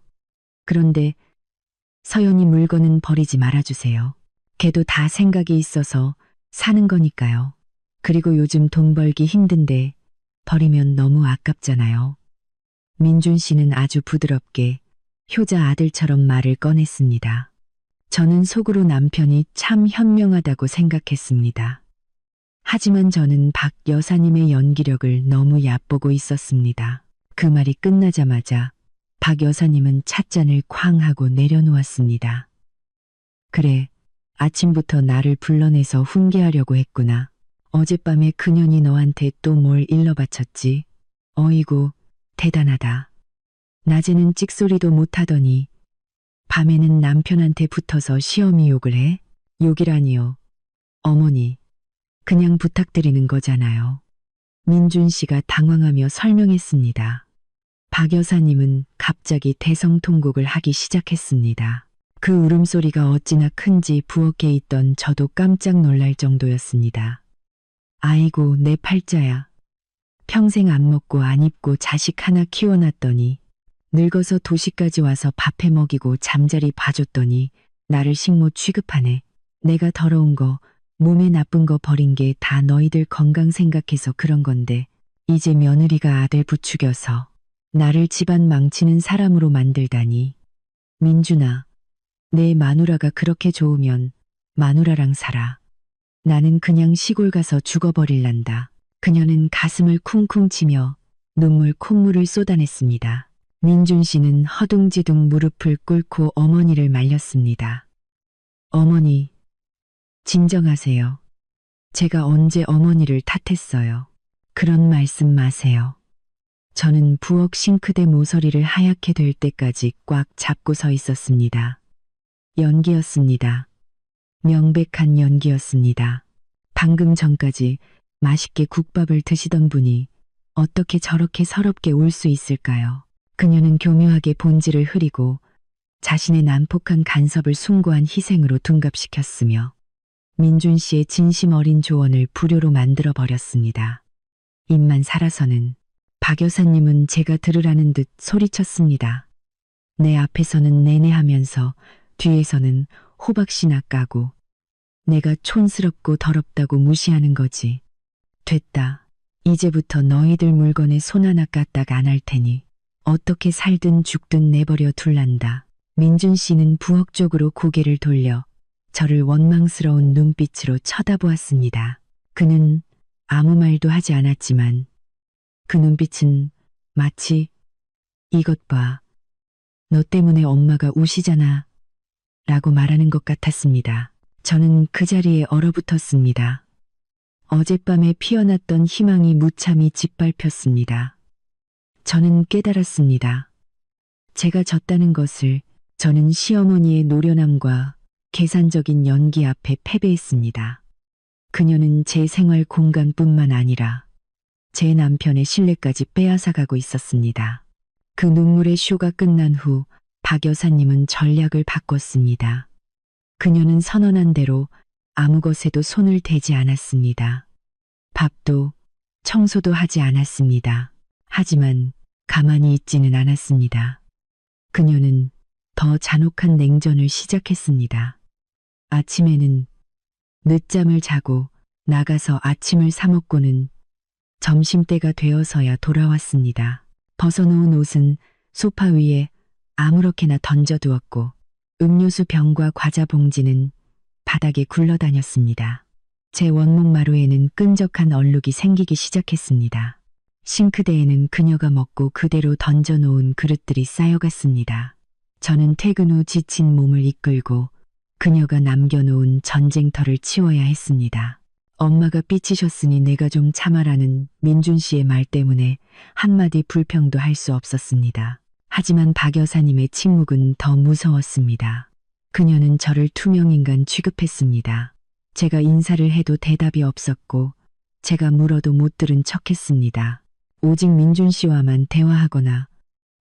그런데 서연이 물건은 버리지 말아주세요. 걔도 다 생각이 있어서 사는 거니까요. 그리고 요즘 돈 벌기 힘든데 버리면 너무 아깝잖아요. 민준 씨는 아주 부드럽게 효자 아들처럼 말을 꺼냈습니다. 저는 속으로 남편이 참 현명하다고 생각했습니다. 하지만 저는 박 여사님의 연기력을 너무 얕보고 있었습니다. 그 말이 끝나자마자 박 여사님은 찻잔을 쾅 하고 내려놓았습니다. 그래, 아침부터 나를 불러내서 훈계하려고 했구나. 어젯밤에 그년이 너한테 또 뭘 일러 바쳤지? 어이구, 대단하다. 낮에는 찍소리도 못하더니 밤에는 남편한테 붙어서 시어미 욕을 해? 욕이라니요. 어머니, 그냥 부탁드리는 거잖아요. 민준 씨가 당황하며 설명했습니다. 박 여사님은 갑자기 대성통곡을 하기 시작했습니다. 그 울음소리가 어찌나 큰지 부엌에 있던 저도 깜짝 놀랄 정도였습니다. 아이고, 내 팔자야. 평생 안 먹고 안 입고 자식 하나 키워놨더니 늙어서 도시까지 와서 밥해 먹이고 잠자리 봐줬더니 나를 식모 취급하네. 내가 더러운 거, 몸에 나쁜 거 버린 게 다 너희들 건강 생각해서 그런 건데 이제 며느리가 아들 부추겨서 나를 집안 망치는 사람으로 만들다니. 민준아, 내 마누라가 그렇게 좋으면 마누라랑 살아. 나는 그냥 시골 가서 죽어버릴란다. 그녀는 가슴을 쿵쿵 치며 눈물 콧물을 쏟아냈습니다. 민준 씨는 허둥지둥 무릎을 꿇고 어머니를 말렸습니다. 어머니, 진정하세요. 제가 언제 어머니를 탓했어요. 그런 말씀 마세요. 저는 부엌 싱크대 모서리를 하얗게 될 때까지 꽉 잡고 서 있었습니다. 연기였습니다. 명백한 연기였습니다. 방금 전까지 맛있게 국밥을 드시던 분이 어떻게 저렇게 서럽게 울 수 있을까요? 그녀는 교묘하게 본질을 흐리고 자신의 난폭한 간섭을 숭고한 희생으로 둔갑시켰으며 민준 씨의 진심 어린 조언을 불효로 만들어 버렸습니다. 입만 살아서는 박 여사님은 제가 들으라는 듯 소리쳤습니다. 내 앞에서는 내내 하면서 뒤에서는 호박씨나 까고 내가 촌스럽고 더럽다고 무시하는 거지. 됐다. 이제부터 너희들 물건에 손 하나 까딱 안 할 테니 어떻게 살든 죽든 내버려 둘란다. 민준 씨는 부엌 쪽으로 고개를 돌려 저를 원망스러운 눈빛으로 쳐다보았습니다. 그는 아무 말도 하지 않았지만 그 눈빛은 마치 이것 봐. 너 때문에 엄마가 우시잖아. 라고 말하는 것 같았습니다. 저는 그 자리에 얼어붙었습니다. 어젯밤에 피어났던 희망이 무참히 짓밟혔습니다. 저는 깨달았습니다. 제가 졌다는 것을. 저는 시어머니의 노련함과 계산적인 연기 앞에 패배했습니다. 그녀는 제 생활 공간뿐만 아니라 제 남편의 신뢰까지 빼앗아가고 있었습니다. 그 눈물의 쇼가 끝난 후 박 여사님은 전략을 바꿨습니다. 그녀는 선언한 대로 아무 것에도 손을 대지 않았습니다. 밥도 청소도 하지 않았습니다. 하지만 가만히 있지는 않았습니다. 그녀는 더 잔혹한 냉전을 시작했습니다. 아침에는 늦잠을 자고 나가서 아침을 사 먹고는 점심때가 되어서야 돌아왔습니다. 벗어놓은 옷은 소파 위에 아무렇게나 던져두었고 음료수 병과 과자 봉지는 바닥에 굴러다녔습니다. 제 원목마루에는 끈적한 얼룩이 생기기 시작했습니다. 싱크대에는 그녀가 먹고 그대로 던져놓은 그릇들이 쌓여갔습니다. 저는 퇴근 후 지친 몸을 이끌고 그녀가 남겨놓은 전쟁터를 치워야 했습니다. 엄마가 삐치셨으니 내가 좀 참아라는 민준 씨의 말 때문에 한마디 불평도 할 수 없었습니다. 하지만 박 여사님의 침묵은 더 무서웠습니다. 그녀는 저를 투명인간 취급했습니다. 제가 인사를 해도 대답이 없었고 제가 물어도 못 들은 척했습니다. 오직 민준 씨와만 대화하거나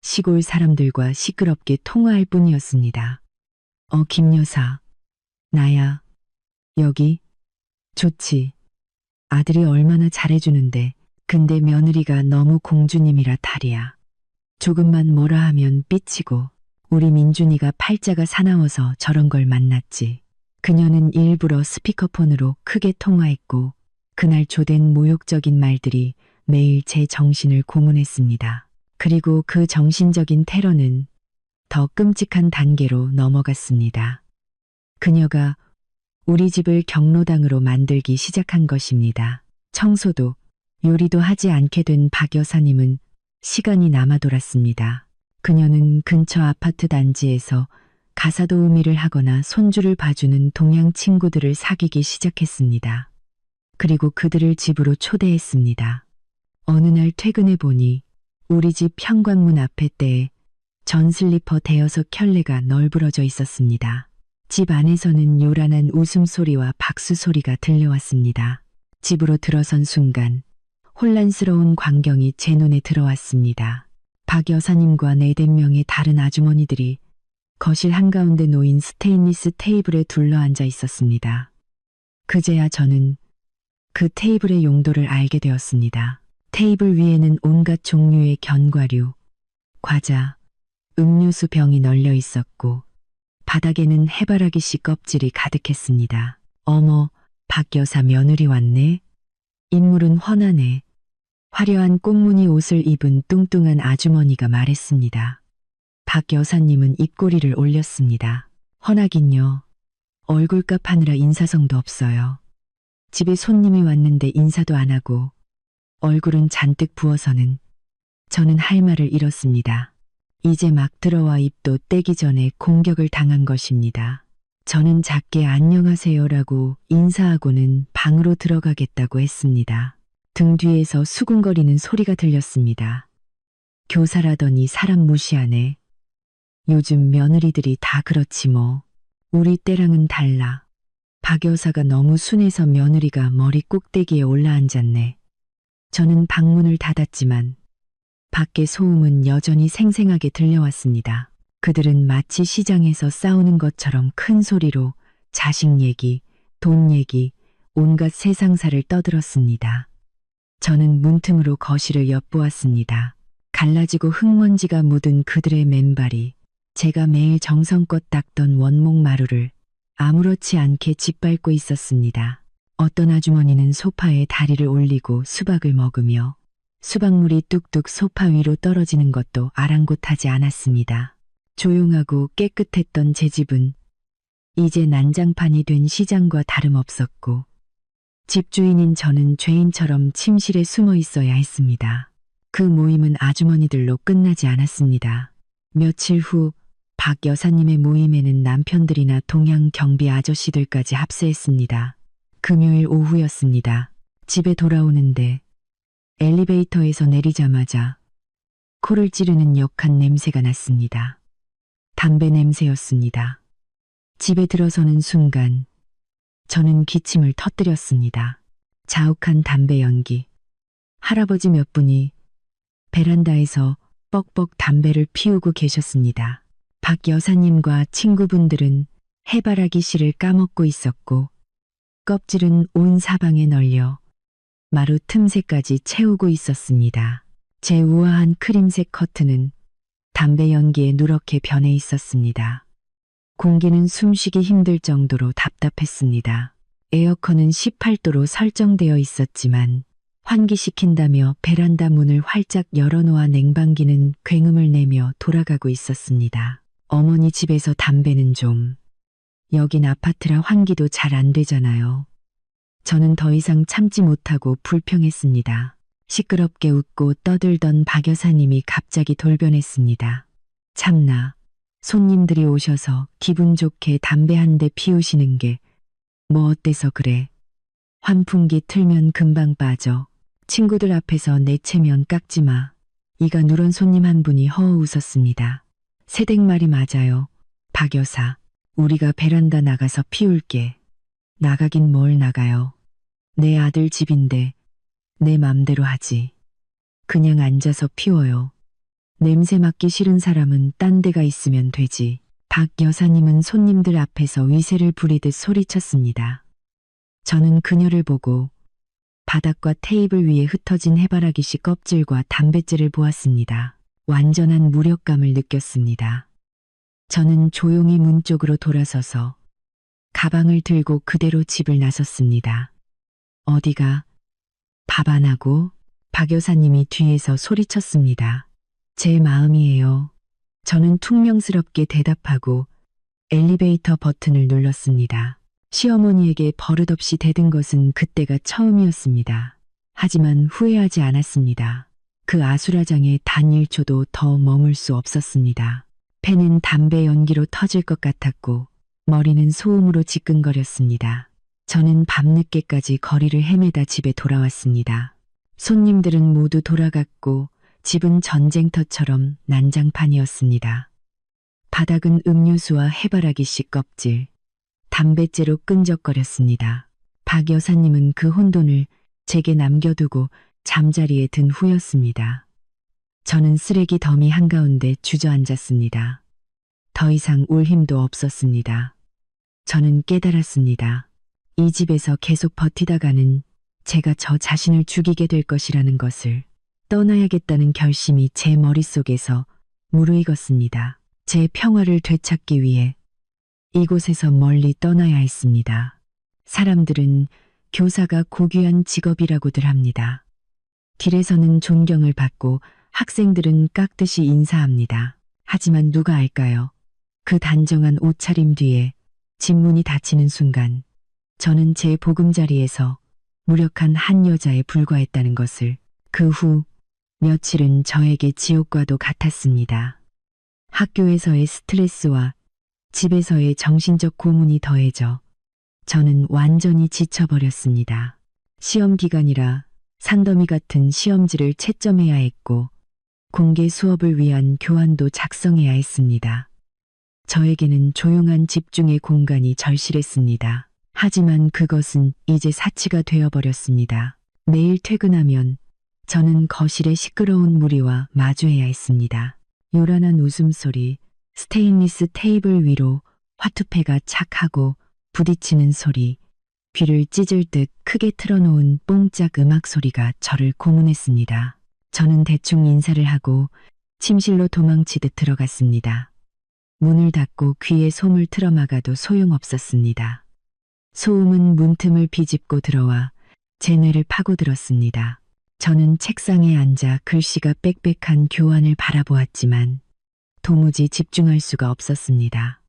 시골 사람들과 시끄럽게 통화할 뿐이었습니다. 김 여사. 나야. 여기. 좋지. 아들이 얼마나 잘해주는데. 근데 며느리가 너무 공주님이라 탈이야. 조금만 뭐라 하면 삐치고 우리 민준이가 팔자가 사나워서 저런 걸 만났지. 그녀는 일부러 스피커폰으로 크게 통화했고 그날 조된 모욕적인 말들이 매일 제 정신을 고문했습니다. 그리고 그 정신적인 테러는 더 끔찍한 단계로 넘어갔습니다. 그녀가 우리 집을 경로당으로 만들기 시작한 것입니다. 청소도 요리도 하지 않게 된 박 여사님은 시간이 남아 돌았습니다. 그녀는 근처 아파트 단지에서 가사도우미를 하거나 손주를 봐주는 동양 친구들을 사귀기 시작했습니다. 그리고 그들을 집으로 초대했습니다. 어느 날 퇴근해 보니 우리 집 현관문 앞에 떼에 전 슬리퍼 대여섯 켤레가 널브러져 있었습니다. 집 안에서는 요란한 웃음소리와 박수소리가 들려왔습니다. 집으로 들어선 순간 혼란스러운 광경이 제 눈에 들어왔습니다. 박 여사님과 4~5명의 다른 아주머니들이 거실 한가운데 놓인 스테인리스 테이블에 둘러앉아 있었습니다. 그제야 저는 그 테이블의 용도를 알게 되었습니다. 테이블 위에는 온갖 종류의 견과류, 과자, 음료수 병이 널려 있었고 바닥에는 해바라기 씨 껍질이 가득했습니다. 어머, 박 여사 며느리 왔네. 인물은 훤하네. 화려한 꽃무늬 옷을 입은 뚱뚱한 아주머니가 말했습니다. 박 여사님은 입꼬리를 올렸습니다. 훤하긴요. 얼굴값 하느라 인사성도 없어요. 집에 손님이 왔는데 인사도 안 하고 얼굴은 잔뜩 부어서는 저는 할 말을 잃었습니다. 이제 막 들어와 입도 떼기 전에 공격을 당한 것입니다. 저는 작게 안녕하세요라고 인사하고는 방으로 들어가겠다고 했습니다. 등 뒤에서 수군거리는 소리가 들렸습니다. 교사라더니 사람 무시하네. 요즘 며느리들이 다 그렇지 뭐. 우리 때랑은 달라. 박 여사가 너무 순해서 며느리가 머리 꼭대기에 올라앉았네. 저는 방문을 닫았지만 밖의 소음은 여전히 생생하게 들려왔습니다. 그들은 마치 시장에서 싸우는 것처럼 큰 소리로 자식 얘기, 돈 얘기, 온갖 세상사를 떠들었습니다. 저는 문틈으로 거실을 엿보았습니다. 갈라지고 흙먼지가 묻은 그들의 맨발이 제가 매일 정성껏 닦던 원목 마루를 아무렇지 않게 짓밟고 있었습니다. 어떤 아주머니는 소파에 다리를 올리고 수박을 먹으며 수박물이 뚝뚝 소파 위로 떨어지는 것도 아랑곳하지 않았습니다. 조용하고 깨끗했던 제 집은 이제 난장판이 된 시장과 다름없었고 집주인인 저는 죄인처럼 침실에 숨어 있어야 했습니다. 그 모임은 아주머니들로 끝나지 않았습니다. 며칠 후 박 여사님의 모임에는 남편들이나 동양 경비 아저씨들까지 합세했습니다. 금요일 오후였습니다. 집에 돌아오는데 엘리베이터에서 내리자마자 코를 찌르는 역한 냄새가 났습니다. 담배 냄새였습니다. 집에 들어서는 순간 저는 기침을 터뜨렸습니다. 자욱한 담배 연기. 할아버지 몇 분이 베란다에서 뻑뻑 담배를 피우고 계셨습니다. 박 여사님과 친구분들은 해바라기 씨를 까먹고 있었고 껍질은 온 사방에 널려 마루 틈새까지 채우고 있었습니다. 제 우아한 크림색 커튼은 담배 연기에 누렇게 변해 있었습니다. 공기는 숨쉬기 힘들 정도로 답답했습니다. 에어컨은 18도로 설정되어 있었지만 환기시킨다며 베란다 문을 활짝 열어놓아 냉방기는 굉음을 내며 돌아가고 있었습니다. 어머니 집에서 담배는 좀. 여긴 아파트라 환기도 잘 안 되잖아요. 저는 더 이상 참지 못하고 불평했습니다. 시끄럽게 웃고 떠들던 박 여사님이 갑자기 돌변했습니다. 참나, 손님들이 오셔서 기분 좋게 담배 한 대 피우시는 게 뭐 어때서 그래. 환풍기 틀면 금방 빠져. 친구들 앞에서 내체면 깎지 마. 이가 누런 손님 한 분이 허어 웃었습니다. 새댁말이 맞아요. 박 여사, 우리가 베란다 나가서 피울게. 나가긴 뭘 나가요. 내 아들 집인데 내 맘대로 하지. 그냥 앉아서 피워요. 냄새 맡기 싫은 사람은 딴 데가 있으면 되지. 박 여사님은 손님들 앞에서 위세를 부리듯 소리쳤습니다. 저는 그녀를 보고 바닥과 테이블 위에 흩어진 해바라기 씨 껍질과 담뱃재를 보았습니다. 완전한 무력감을 느꼈습니다. 저는 조용히 문 쪽으로 돌아서서 가방을 들고 그대로 집을 나섰습니다. 어디가? 밥 안 하고? 박 여사님이 뒤에서 소리쳤습니다. 제 마음이에요. 저는 퉁명스럽게 대답하고 엘리베이터 버튼을 눌렀습니다. 시어머니에게 버릇없이 대든 것은 그때가 처음이었습니다. 하지만 후회하지 않았습니다. 그 아수라장에 단 1초도 더 머물 수 없었습니다. 폐는 담배 연기로 터질 것 같았고 머리는 소음으로 지끈거렸습니다. 저는 밤늦게까지 거리를 헤매다 집에 돌아왔습니다. 손님들은 모두 돌아갔고 집은 전쟁터처럼 난장판이었습니다. 바닥은 음료수와 해바라기 씨 껍질, 담뱃재로 끈적거렸습니다. 박 여사님은 그 혼돈을 제게 남겨두고 잠자리에 든 후였습니다. 저는 쓰레기 더미 한가운데 주저앉았습니다. 더 이상 울 힘도 없었습니다. 저는 깨달았습니다. 이 집에서 계속 버티다가는 제가 저 자신을 죽이게 될 것이라는 것을, 떠나야겠다는 결심이 제 머릿속에서 무르익었습니다. 제 평화를 되찾기 위해 이곳에서 멀리 떠나야 했습니다. 사람들은 교사가 고귀한 직업이라고들 합니다. 길에서는 존경을 받고 학생들은 깍듯이 인사합니다. 하지만 누가 알까요? 그 단정한 옷차림 뒤에 집문이 닫히는 순간 저는 제 보금자리에서 무력한 한 여자에 불과했다는 것을. 그 후 며칠은 저에게 지옥과도 같았습니다. 학교에서의 스트레스와 집에서의 정신적 고문이 더해져 저는 완전히 지쳐버렸습니다. 시험 기간이라 산더미 같은 시험지를 채점해야 했고 공개 수업을 위한 교환도 작성해야 했습니다. 저에게는 조용한 집중의 공간이 절실했습니다. 하지만 그것은 이제 사치가 되어버렸습니다. 매일 퇴근하면 저는 거실의 시끄러운 무리와 마주해야 했습니다. 요란한 웃음소리, 스테인리스 테이블 위로 화투패가 착하고 부딪히는 소리, 귀를 찢을 듯 크게 틀어놓은 뽕짝 음악 소리가 저를 고문했습니다. 저는 대충 인사를 하고 침실로 도망치듯 들어갔습니다. 문을 닫고 귀에 솜을 틀어막아도 소용없었습니다. 소음은 문틈을 비집고 들어와 제 뇌를 파고들었습니다. 저는 책상에 앉아 글씨가 빽빽한 교환을 바라보았지만 도무지 집중할 수가 없었습니다.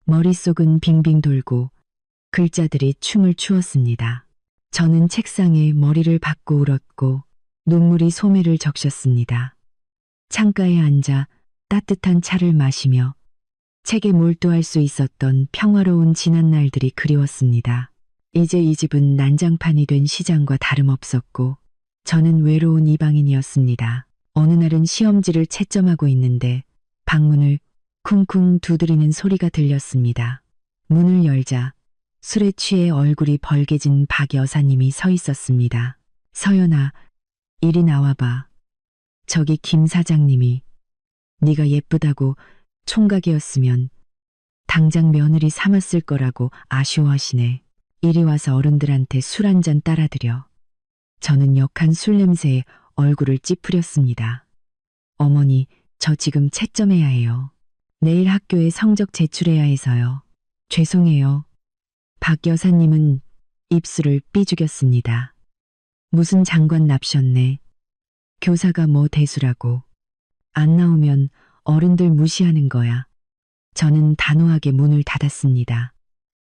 머릿속은 빙빙 돌고 글자들이 춤을 추었습니다. 저는 책상에 머리를 박고 울었고 눈물이 소매를 적셨습니다. 창가에 앉아 따뜻한 차를 마시며 책에 몰두할 수 있었던 평화로운 지난 날들이 그리웠습니다. 이제 이 집은 난장판이 된 시장과 다름없었고 저는 외로운 이방인이었습니다. 어느 날은 시험지를 채점하고 있는데 방문을 쿵쿵 두드리는 소리가 들렸습니다. 문을 열자 술에 취해 얼굴이 벌개진 박 여사님이 서 있었습니다. 서연아, 이리 나와봐. 저기 김 사장님이 네가 예쁘다고 총각이었으면 당장 며느리 삼았을 거라고 아쉬워하시네. 이리 와서 어른들한테 술 한 잔 따라드려. 저는 역한 술 냄새에 얼굴을 찌푸렸습니다. 어머니, 저 지금 채점해야 해요. 내일 학교에 성적 제출해야 해서요. 죄송해요. 박 여사님은 입술을 삐죽였습니다. 무슨 장관 납셨네. 교사가 뭐 대수라고. 안 나오면 어른들 무시하는 거야. 저는 단호하게 문을 닫았습니다.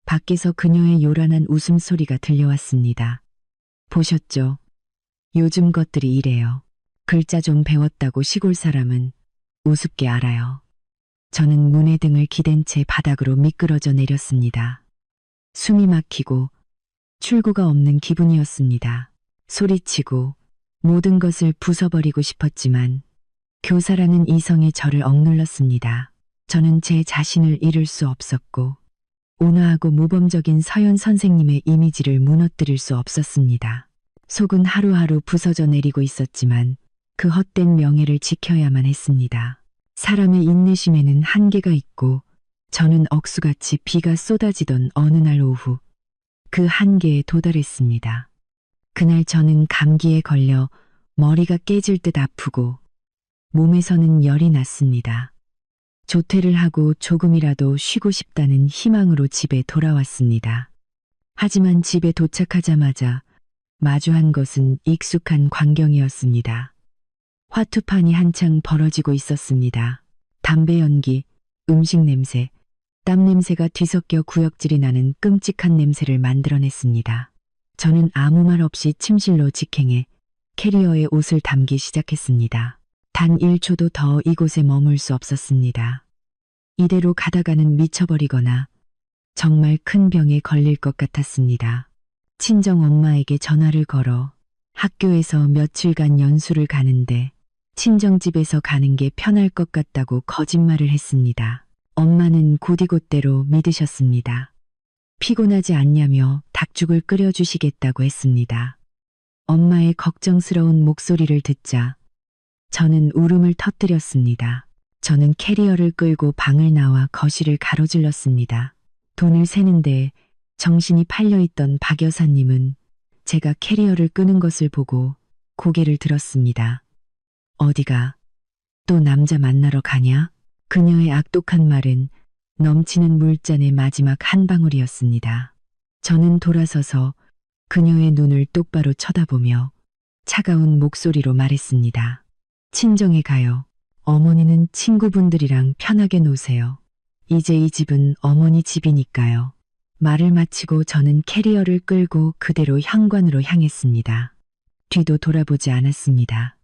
밖에서 그녀의 요란한 웃음소리가 들려왔습니다. 보셨죠? 요즘 것들이 이래요. 글자 좀 배웠다고 시골 사람은 우습게 알아요. 저는 문의 등을 기댄 채 바닥으로 미끄러져 내렸습니다. 숨이 막히고 출구가 없는 기분이었습니다. 소리치고 모든 것을 부숴버리고 싶었지만 교사라는 이성이 저를 억눌렀습니다. 저는 제 자신을 잃을 수 없었고 온화하고 모범적인 서연 선생님의 이미지를 무너뜨릴 수 없었습니다. 속은 하루하루 부서져 내리고 있었지만 그 헛된 명예를 지켜야만 했습니다. 사람의 인내심에는 한계가 있고 저는 억수같이 비가 쏟아지던 어느 날 오후 그 한계에 도달했습니다. 그날 저는 감기에 걸려 머리가 깨질 듯 아프고 몸에서는 열이 났습니다. 조퇴를 하고 조금이라도 쉬고 싶다는 희망으로 집에 돌아왔습니다. 하지만 집에 도착하자마자 마주한 것은 익숙한 광경이었습니다. 화투판이 한창 벌어지고 있었습니다. 담배 연기, 음식 냄새, 땀 냄새가 뒤섞여 구역질이 나는 끔찍한 냄새를 만들어냈습니다. 저는 아무 말 없이 침실로 직행해 캐리어에 옷을 담기 시작했습니다. 단 1초도 더 이곳에 머물 수 없었습니다. 이대로 가다가는 미쳐버리거나 정말 큰 병에 걸릴 것 같았습니다. 친정 엄마에게 전화를 걸어 학교에서 며칠간 연수를 가는데 친정집에서 가는 게 편할 것 같다고 거짓말을 했습니다. 엄마는 곧이곧대로 믿으셨습니다. 피곤하지 않냐며 닭죽을 끓여주시겠다고 했습니다. 엄마의 걱정스러운 목소리를 듣자 저는 울음을 터뜨렸습니다. 저는 캐리어를 끌고 방을 나와 거실을 가로질렀습니다. 돈을 세는데 정신이 팔려있던 박 여사님은 제가 캐리어를 끄는 것을 보고 고개를 들었습니다. 어디가? 또 남자 만나러 가냐? 그녀의 악독한 말은 넘치는 물잔의 마지막 한 방울이었습니다. 저는 돌아서서 그녀의 눈을 똑바로 쳐다보며 차가운 목소리로 말했습니다. 친정에 가요. 어머니는 친구분들이랑 편하게 노세요. 이제 이 집은 어머니 집이니까요. 말을 마치고 저는 캐리어를 끌고 그대로 현관으로 향했습니다. 뒤도 돌아보지 않았습니다.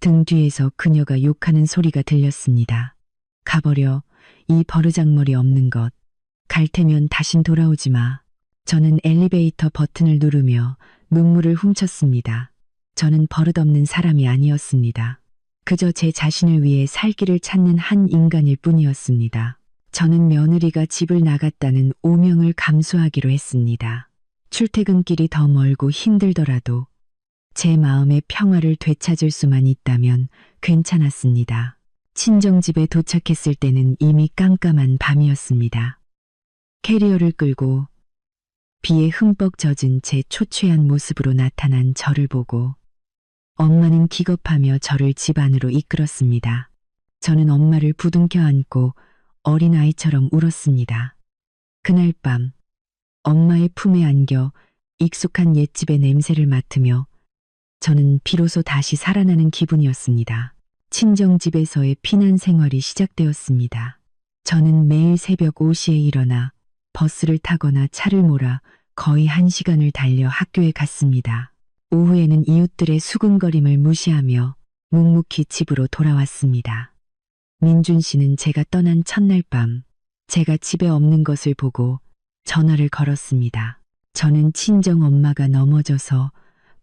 등 뒤에서 그녀가 욕하는 소리가 들렸습니다. 가버려, 이 버르장머리 없는 것. 갈 테면 다신 돌아오지 마. 저는 엘리베이터 버튼을 누르며 눈물을 훔쳤습니다. 저는 버릇없는 사람이 아니었습니다. 그저 제 자신을 위해 살 길을 찾는 한 인간일 뿐이었습니다. 저는 며느리가 집을 나갔다는 오명을 감수하기로 했습니다. 출퇴근길이 더 멀고 힘들더라도 제 마음의 평화를 되찾을 수만 있다면 괜찮았습니다. 친정집에 도착했을 때는 이미 깜깜한 밤이었습니다. 캐리어를 끌고 비에 흠뻑 젖은 제 초췌한 모습으로 나타난 저를 보고 엄마는 기겁하며 저를 집 안으로 이끌었습니다. 저는 엄마를 부둥켜 안고 어린아이처럼 울었습니다. 그날 밤 엄마의 품에 안겨 익숙한 옛집의 냄새를 맡으며 저는 비로소 다시 살아나는 기분이었습니다. 친정집에서의 피난 생활이 시작되었습니다. 저는 매일 새벽 5시에 일어나 버스를 타거나 차를 몰아 거의 1시간을 달려 학교에 갔습니다. 오후에는 이웃들의 수군거림을 무시하며 묵묵히 집으로 돌아왔습니다. 민준 씨는 제가 떠난 첫날 밤 제가 집에 없는 것을 보고 전화를 걸었습니다. 저는 친정 엄마가 넘어져서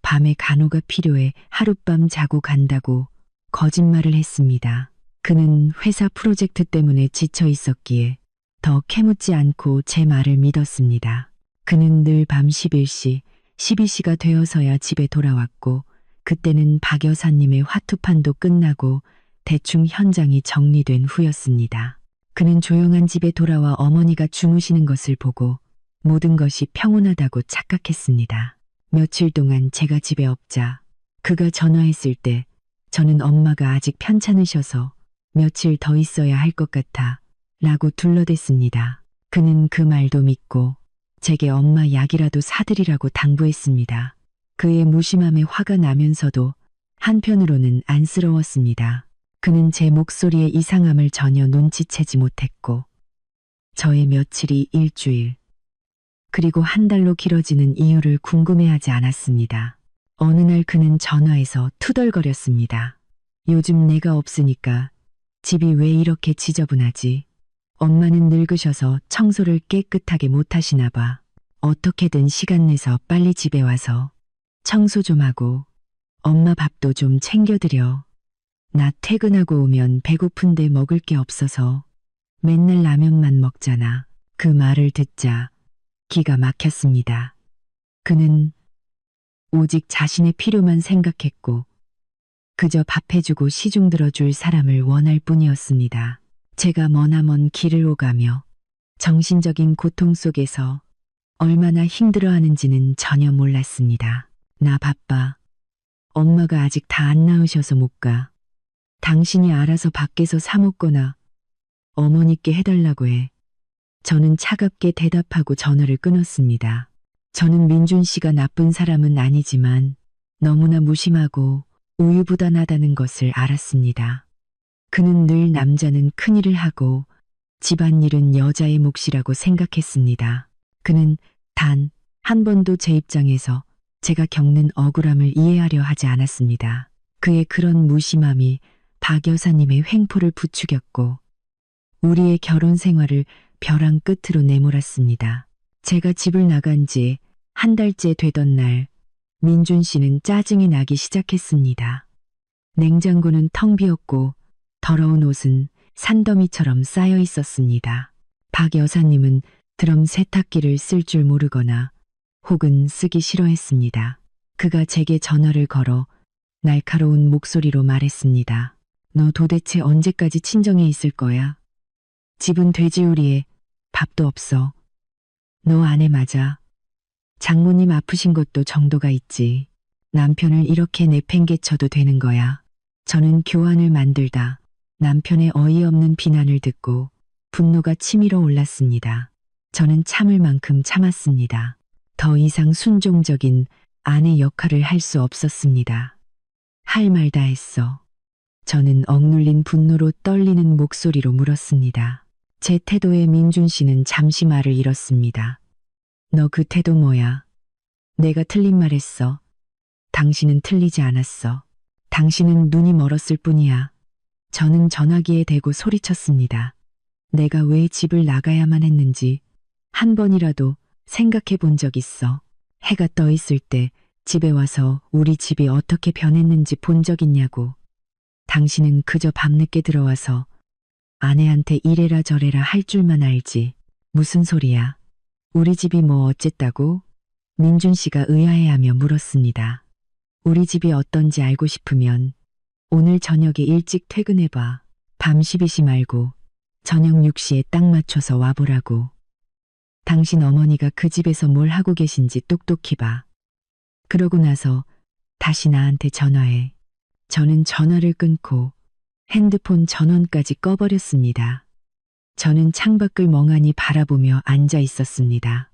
밤에 간호가 필요해 하룻밤 자고 간다고 거짓말을 했습니다. 그는 회사 프로젝트 때문에 지쳐 있었기에 더 캐묻지 않고 제 말을 믿었습니다. 그는 늘 밤 11시, 12시가 되어서야 집에 돌아왔고 그때는 박 여사님의 화투판도 끝나고 대충 현장이 정리된 후였습니다. 그는 조용한 집에 돌아와 어머니가 주무시는 것을 보고 모든 것이 평온하다고 착각했습니다. 며칠 동안 제가 집에 없자 그가 전화했을 때 저는 엄마가 아직 편찮으셔서 며칠 더 있어야 할 것 같아 라고 둘러댔습니다. 그는 그 말도 믿고 제게 엄마 약이라도 사드리라고 당부했습니다. 그의 무심함에 화가 나면서도 한편으로는 안쓰러웠습니다. 그는 제 목소리의 이상함을 전혀 눈치채지 못했고 저의 며칠이 일주일 그리고 한 달로 길어지는 이유를 궁금해하지 않았습니다. 어느 날 그는 전화해서 투덜거렸습니다. 요즘 내가 없으니까 집이 왜 이렇게 지저분하지? 엄마는 늙으셔서 청소를 깨끗하게 못하시나 봐. 어떻게든 시간 내서 빨리 집에 와서 청소 좀 하고 엄마 밥도 좀 챙겨드려. 나 퇴근하고 오면 배고픈데 먹을 게 없어서 맨날 라면만 먹잖아. 그 말을 듣자 기가 막혔습니다. 그는 오직 자신의 필요만 생각했고 그저 밥 해주고 시중 들어줄 사람을 원할 뿐이었습니다. 제가 머나먼 길을 오가며 정신적인 고통 속에서 얼마나 힘들어하는지는 전혀 몰랐습니다. 나 바빠. 엄마가 아직 다 안 나으셔서 못 가. 당신이 알아서 밖에서 사 먹거나 어머니께 해달라고 해. 저는 차갑게 대답하고 전화를 끊었습니다. 저는 민준 씨가 나쁜 사람은 아니지만 너무나 무심하고 우유부단하다는 것을 알았습니다. 그는 늘 남자는 큰일을 하고 집안일은 여자의 몫이라고 생각했습니다. 그는 단 한 번도 제 입장에서 제가 겪는 억울함을 이해하려 하지 않았습니다. 그의 그런 무심함이 박 여사님의 횡포를 부추겼고 우리의 결혼 생활을 벼랑 끝으로 내몰았습니다. 제가 집을 나간 지 한 달째 되던 날 민준 씨는 짜증이 나기 시작했습니다. 냉장고는 텅 비었고 더러운 옷은 산더미처럼 쌓여 있었습니다. 박 여사님은 드럼 세탁기를 쓸 줄 모르거나 혹은 쓰기 싫어했습니다. 그가 제게 전화를 걸어 날카로운 목소리로 말했습니다. 너 도대체 언제까지 친정에 있을 거야? 집은 돼지우리에 밥도 없어. 너 아내 맞아. 장모님 아프신 것도 정도가 있지. 남편을 이렇게 내팽개쳐도 되는 거야. 저는 교환을 만들다 남편의 어이없는 비난을 듣고 분노가 치밀어 올랐습니다. 저는 참을 만큼 참았습니다. 더 이상 순종적인 아내 역할을 할 수 없었습니다. 할 말 다 했어. 저는 억눌린 분노로 떨리는 목소리로 물었습니다. 제 태도에 민준 씨는 잠시 말을 잃었습니다. 너 그 태도 뭐야? 내가 틀린 말 했어. 당신은 틀리지 않았어. 당신은 눈이 멀었을 뿐이야. 저는 전화기에 대고 소리쳤습니다. 내가 왜 집을 나가야만 했는지 한 번이라도 생각해 본 적 있어. 해가 떠 있을 때 집에 와서 우리 집이 어떻게 변했는지 본 적 있냐고. 당신은 그저 밤늦게 들어와서 아내한테 이래라 저래라 할 줄만 알지. 무슨 소리야? 우리 집이 뭐 어쨌다고? 민준 씨가 의아해하며 물었습니다. 우리 집이 어떤지 알고 싶으면 오늘 저녁에 일찍 퇴근해봐. 밤 12시 말고 저녁 6시에 딱 맞춰서 와보라고. 당신 어머니가 그 집에서 뭘 하고 계신지 똑똑히 봐. 그러고 나서 다시 나한테 전화해. 저는 전화를 끊고 핸드폰 전원까지 꺼버렸습니다. 저는 창밖을 멍하니 바라보며 앉아 있었습니다.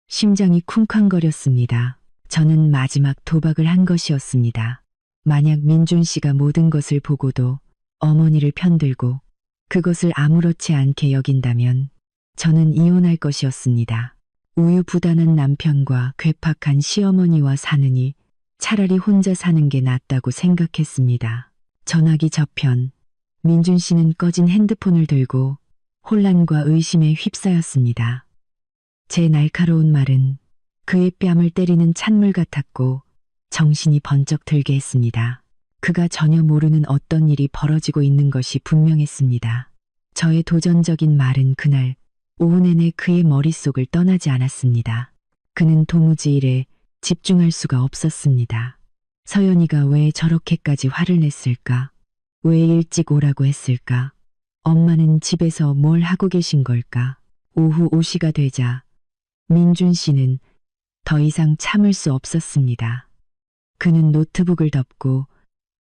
심장이 쿵쾅거렸습니다. 저는 마지막 도박을 한 것이었습니다. 만약 민준 씨가 모든 것을 보고도 어머니를 편들고 그것을 아무렇지 않게 여긴다면 저는 이혼할 것이었습니다. 우유부단한 남편과 괴팍한 시어머니와 사느니 차라리 혼자 사는 게 낫다고 생각했습니다. 전화기 저편, 민준 씨는 꺼진 핸드폰을 들고 혼란과 의심에 휩싸였습니다. 제 날카로운 말은 그의 뺨을 때리는 찬물 같았고 정신이 번쩍 들게 했습니다. 그가 전혀 모르는 어떤 일이 벌어지고 있는 것이 분명했습니다. 저의 도전적인 말은 그날 오후 내내 그의 머릿속을 떠나지 않았습니다. 그는 도무지 일에 집중할 수가 없었습니다. 서연이가 왜 저렇게까지 화를 냈을까? 왜 일찍 오라고 했을까? 엄마는 집에서 뭘 하고 계신 걸까? 오후 5시가 되자 민준 씨는 더 이상 참을 수 없었습니다. 그는 노트북을 덮고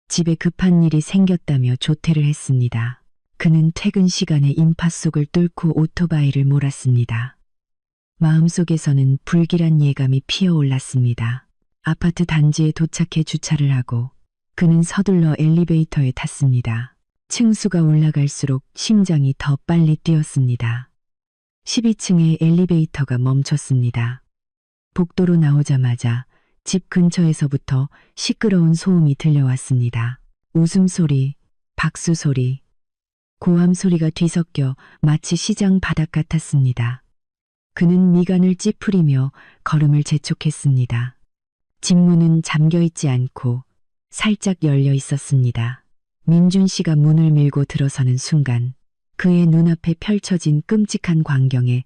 집에 급한 일이 생겼다며 조퇴를 했습니다. 그는 퇴근 시간에 인파 속을 뚫고 오토바이를 몰았습니다. 마음속에서는 불길한 예감이 피어올랐습니다. 아파트 단지에 도착해 주차를 하고 그는 서둘러 엘리베이터에 탔습니다. 층수가 올라갈수록 심장이 더 빨리 뛰었습니다. 12층의 엘리베이터가 멈췄습니다. 복도로 나오자마자 집 근처에서부터 시끄러운 소음이 들려왔습니다. 웃음소리, 박수소리, 고함소리가 뒤섞여 마치 시장 바닥 같았습니다. 그는 미간을 찌푸리며 걸음을 재촉했습니다. 집문은 잠겨있지 않고 살짝 열려 있었습니다. 민준 씨가 문을 밀고 들어서는 순간 그의 눈앞에 펼쳐진 끔찍한 광경에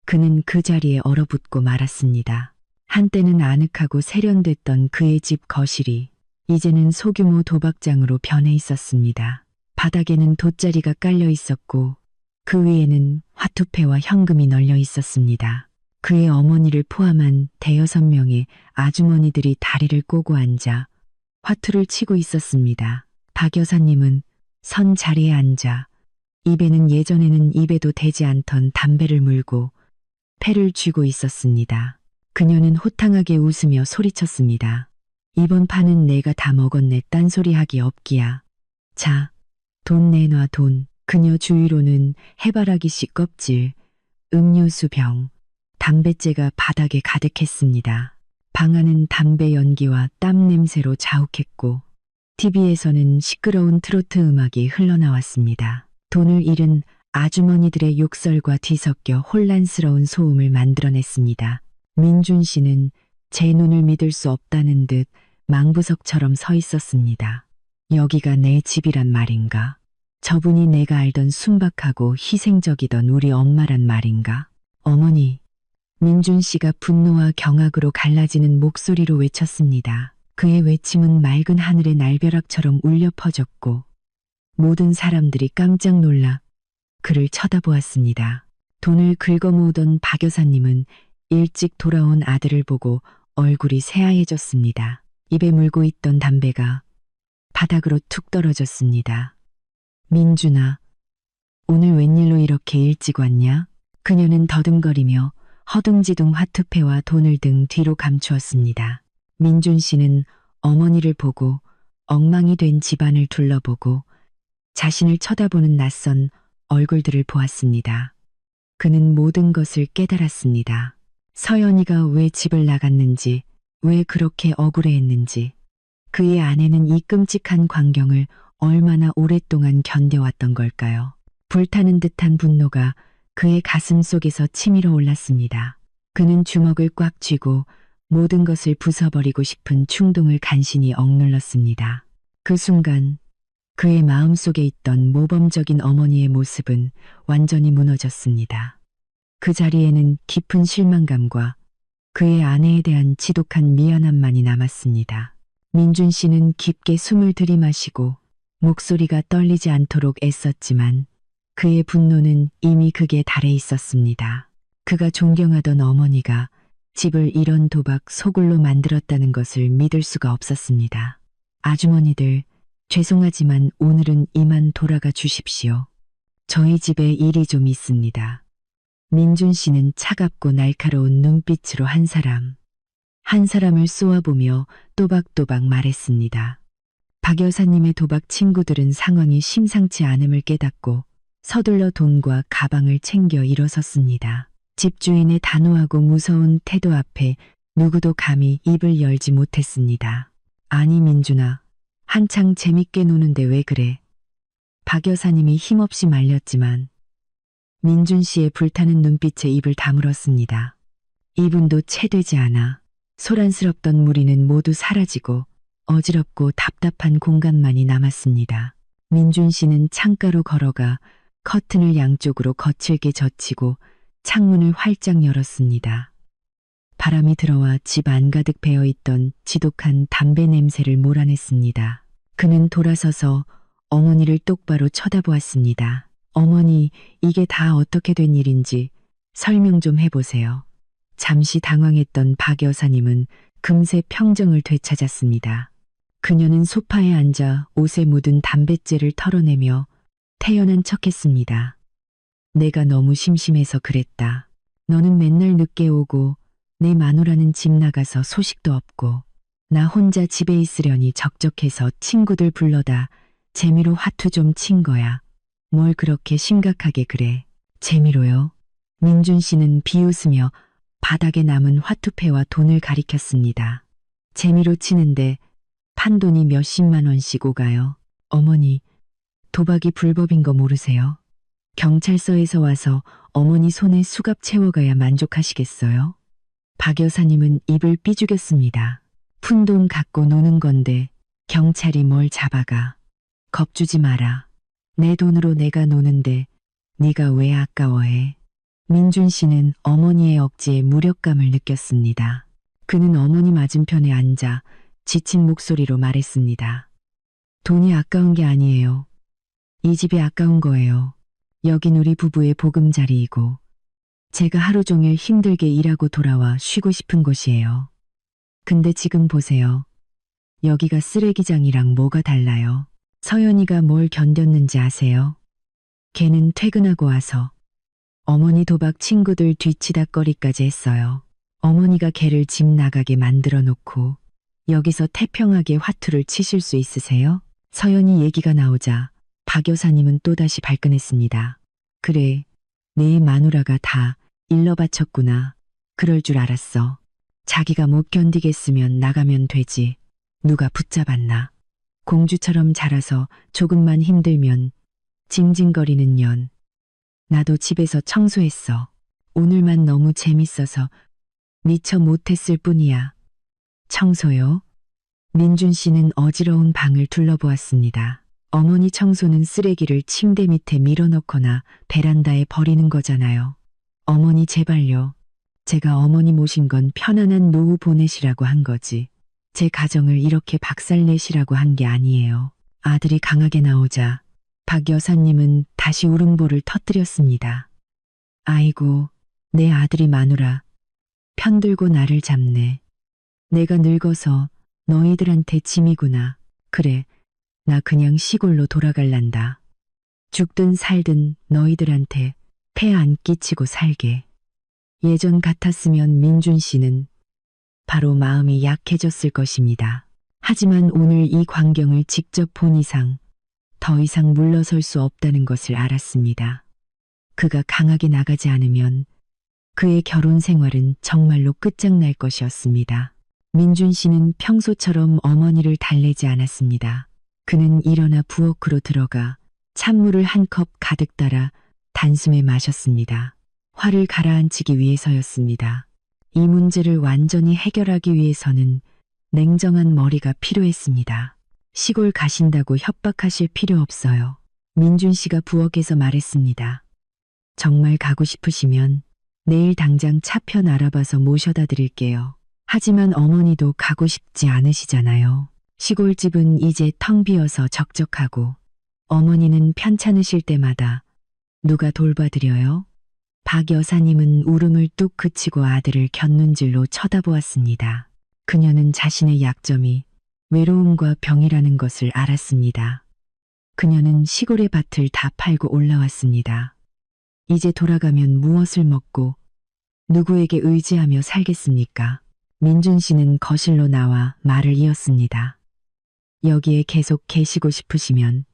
그는 그 자리에 얼어붙고 말았습니다. 한때는 아늑하고 세련됐던 그의 집 거실이 이제는 소규모 도박장으로 변해 있었습니다. 바닥에는 돗자리가 깔려 있었고 그 위에는 화투패와 현금이 널려 있었습니다. 그의 어머니를 포함한 대여섯 명의 아주머니들이 다리를 꼬고 앉아 화투를 치고 있었습니다. 박 여사님은 선 자리에 앉아 입에는 예전에는 입에도 대지 않던 담배를 물고 패를 쥐고 있었습니다. 그녀는 호탕하게 웃으며 소리쳤습니다. 이번 판은 내가 다 먹었네. 딴소리하기 없기야. 자, 돈 내놔 돈. 그녀 주위로는 해바라기 씨 껍질, 음료수 병, 담뱃재가 바닥에 가득했습니다. 방 안은 담배 연기와 땀 냄새로 자욱했고 TV에서는 시끄러운 트로트 음악이 흘러나왔습니다. 돈을 잃은 아주머니들의 욕설과 뒤섞여 혼란스러운 소음을 만들어냈습니다. 민준 씨는 제 눈을 믿을 수 없다는 듯 망부석처럼 서 있었습니다. 여기가 내 집이란 말인가? 저분이 내가 알던 순박하고 희생적이던 우리 엄마란 말인가? 어머니. 민준 씨가 분노와 경악으로 갈라지는 목소리로 외쳤습니다. 그의 외침은 맑은 하늘의 날벼락처럼 울려 퍼졌고 모든 사람들이 깜짝 놀라 그를 쳐다보았습니다. 돈을 긁어모으던 박 여사님은 일찍 돌아온 아들을 보고 얼굴이 새하얘졌습니다. 입에 물고 있던 담배가 바닥으로 툭 떨어졌습니다. 민준아, 오늘 웬일로 이렇게 일찍 왔냐? 그녀는 더듬거리며 허둥지둥 화투패와 돈을 등 뒤로 감추었습니다. 민준 씨는 어머니를 보고 엉망이 된 집안을 둘러보고 자신을 쳐다보는 낯선 얼굴들을 보았습니다. 그는 모든 것을 깨달았습니다. 서연이가 왜 집을 나갔는지, 왜 그렇게 억울해했는지, 그의 아내는 이 끔찍한 광경을 얼마나 오랫동안 견뎌왔던 걸까요? 불타는 듯한 분노가 그의 가슴 속에서 치밀어 올랐습니다. 그는 주먹을 꽉 쥐고 모든 것을 부숴버리고 싶은 충동을 간신히 억눌렀습니다. 그 순간 그의 마음속에 있던 모범적인 어머니의 모습은 완전히 무너졌습니다. 그 자리에는 깊은 실망감과 그의 아내에 대한 지독한 미안함만이 남았습니다. 민준 씨는 깊게 숨을 들이마시고 목소리가 떨리지 않도록 애썼지만 그의 분노는 이미 극에 달해 있었습니다. 그가 존경하던 어머니가 집을 이런 도박 소굴로 만들었다는 것을 믿을 수가 없었습니다. 아주머니들, 죄송하지만 오늘은 이만 돌아가 주십시오. 저희 집에 일이 좀 있습니다. 민준 씨는 차갑고 날카로운 눈빛으로 한 사람을 쏘아보며 또박또박 말했습니다. 박 여사님의 도박 친구들은 상황이 심상치 않음을 깨닫고 서둘러 돈과 가방을 챙겨 일어섰습니다. 집주인의 단호하고 무서운 태도 앞에 누구도 감히 입을 열지 못했습니다. 아니 민준아, 한창 재밌게 노는데 왜 그래? 박 여사님이 힘없이 말렸지만 민준 씨의 불타는 눈빛에 입을 다물었습니다. 이분도 채되지 않아 소란스럽던 무리는 모두 사라지고 어지럽고 답답한 공간만이 남았습니다. 민준 씨는 창가로 걸어가 커튼을 양쪽으로 거칠게 젖히고 창문을 활짝 열었습니다. 바람이 들어와 집 안가득 배어있던 지독한 담배 냄새를 몰아냈습니다. 그는 돌아서서 어머니를 똑바로 쳐다보았습니다. 어머니, 이게 다 어떻게 된 일인지 설명 좀 해보세요. 잠시 당황했던 박 여사님은 금세 평정을 되찾았습니다. 그녀는 소파에 앉아 옷에 묻은 담뱃재를 털어내며 태연한 척했습니다. 내가 너무 심심해서 그랬다. 너는 맨날 늦게 오고 내 마누라는 집 나가서 소식도 없고 나 혼자 집에 있으려니 적적해서 친구들 불러다 재미로 화투 좀 친 거야. 뭘 그렇게 심각하게 그래. 재미로요? 민준 씨는 비웃으며 바닥에 남은 화투패와 돈을 가리켰습니다. 재미로 치는데 판돈이 몇십만 원씩 오가요. 어머니, 도박이 불법인 거 모르세요? 경찰서에서 와서 어머니 손에 수갑 채워가야 만족하시겠어요? 박 여사님은 입을 삐죽였습니다. 푼돈 갖고 노는 건데 경찰이 뭘 잡아가. 겁주지 마라. 내 돈으로 내가 노는데 네가 왜 아까워해. 민준 씨는 어머니의 억지에 무력감을 느꼈습니다. 그는 어머니 맞은편에 앉아 지친 목소리로 말했습니다. 돈이 아까운 게 아니에요. 이 집이 아까운 거예요. 여긴 우리 부부의 보금자리이고 제가 하루 종일 힘들게 일하고 돌아와 쉬고 싶은 곳이에요. 근데 지금 보세요. 여기가 쓰레기장이랑 뭐가 달라요? 서연이가 뭘 견뎠는지 아세요? 걔는 퇴근하고 와서 어머니 도박 친구들 뒤치다꺼리까지 했어요. 어머니가 걔를 집 나가게 만들어 놓고 여기서 태평하게 화투를 치실 수 있으세요? 서연이 얘기가 나오자 박 여사님은 또다시 발끈했습니다. 그래, 내 마누라가 다 일러 바쳤구나. 그럴 줄 알았어. 자기가 못 견디겠으면 나가면 되지. 누가 붙잡았나. 공주처럼 자라서 조금만 힘들면 징징거리는 년. 나도 집에서 청소했어. 오늘만 너무 재밌어서 미처 못했을 뿐이야. 청소요? 민준 씨는 어지러운 방을 둘러보았습니다. 어머니 청소는 쓰레기를 침대 밑에 밀어넣거나 베란다에 버리는 거잖아요. 어머니 제발요. 제가 어머니 모신 건 편안한 노후 보내시라고 한 거지. 제 가정을 이렇게 박살내시라고 한 게 아니에요. 아들이 강하게 나오자 박 여사님은 다시 울음보를 터뜨렸습니다. 아이고, 내 아들이 마누라. 편들고 나를 잡네. 내가 늙어서 너희들한테 짐이구나. 그래, 나 그냥 시골로 돌아갈란다. 죽든 살든 너희들한테 폐 안 끼치고 살게. 예전 같았으면 민준 씨는 바로 마음이 약해졌을 것입니다. 하지만 오늘 이 광경을 직접 본 이상 더 이상 물러설 수 없다는 것을 알았습니다. 그가 강하게 나가지 않으면 그의 결혼 생활은 정말로 끝장날 것이었습니다. 민준 씨는 평소처럼 어머니를 달래지 않았습니다. 그는 일어나 부엌으로 들어가 찬물을 한 컵 가득 따라 단숨에 마셨습니다. 화를 가라앉히기 위해서였습니다. 이 문제를 완전히 해결하기 위해서는 냉정한 머리가 필요했습니다. 시골 가신다고 협박하실 필요 없어요. 민준 씨가 부엌에서 말했습니다. 정말 가고 싶으시면 내일 당장 차편 알아봐서 모셔다 드릴게요. 하지만 어머니도 가고 싶지 않으시잖아요. 시골집은 이제 텅 비어서 적적하고 어머니는 편찮으실 때마다 누가 돌봐드려요? 박 여사님은 울음을 뚝 그치고 아들을 곁눈질로 쳐다보았습니다. 그녀는 자신의 약점이 외로움과 병이라는 것을 알았습니다. 그녀는 시골의 밭을 다 팔고 올라왔습니다. 이제 돌아가면 무엇을 먹고 누구에게 의지하며 살겠습니까? 민준 씨는 거실로 나와 말을 이었습니다. 여기에 계속 계시고 싶으시면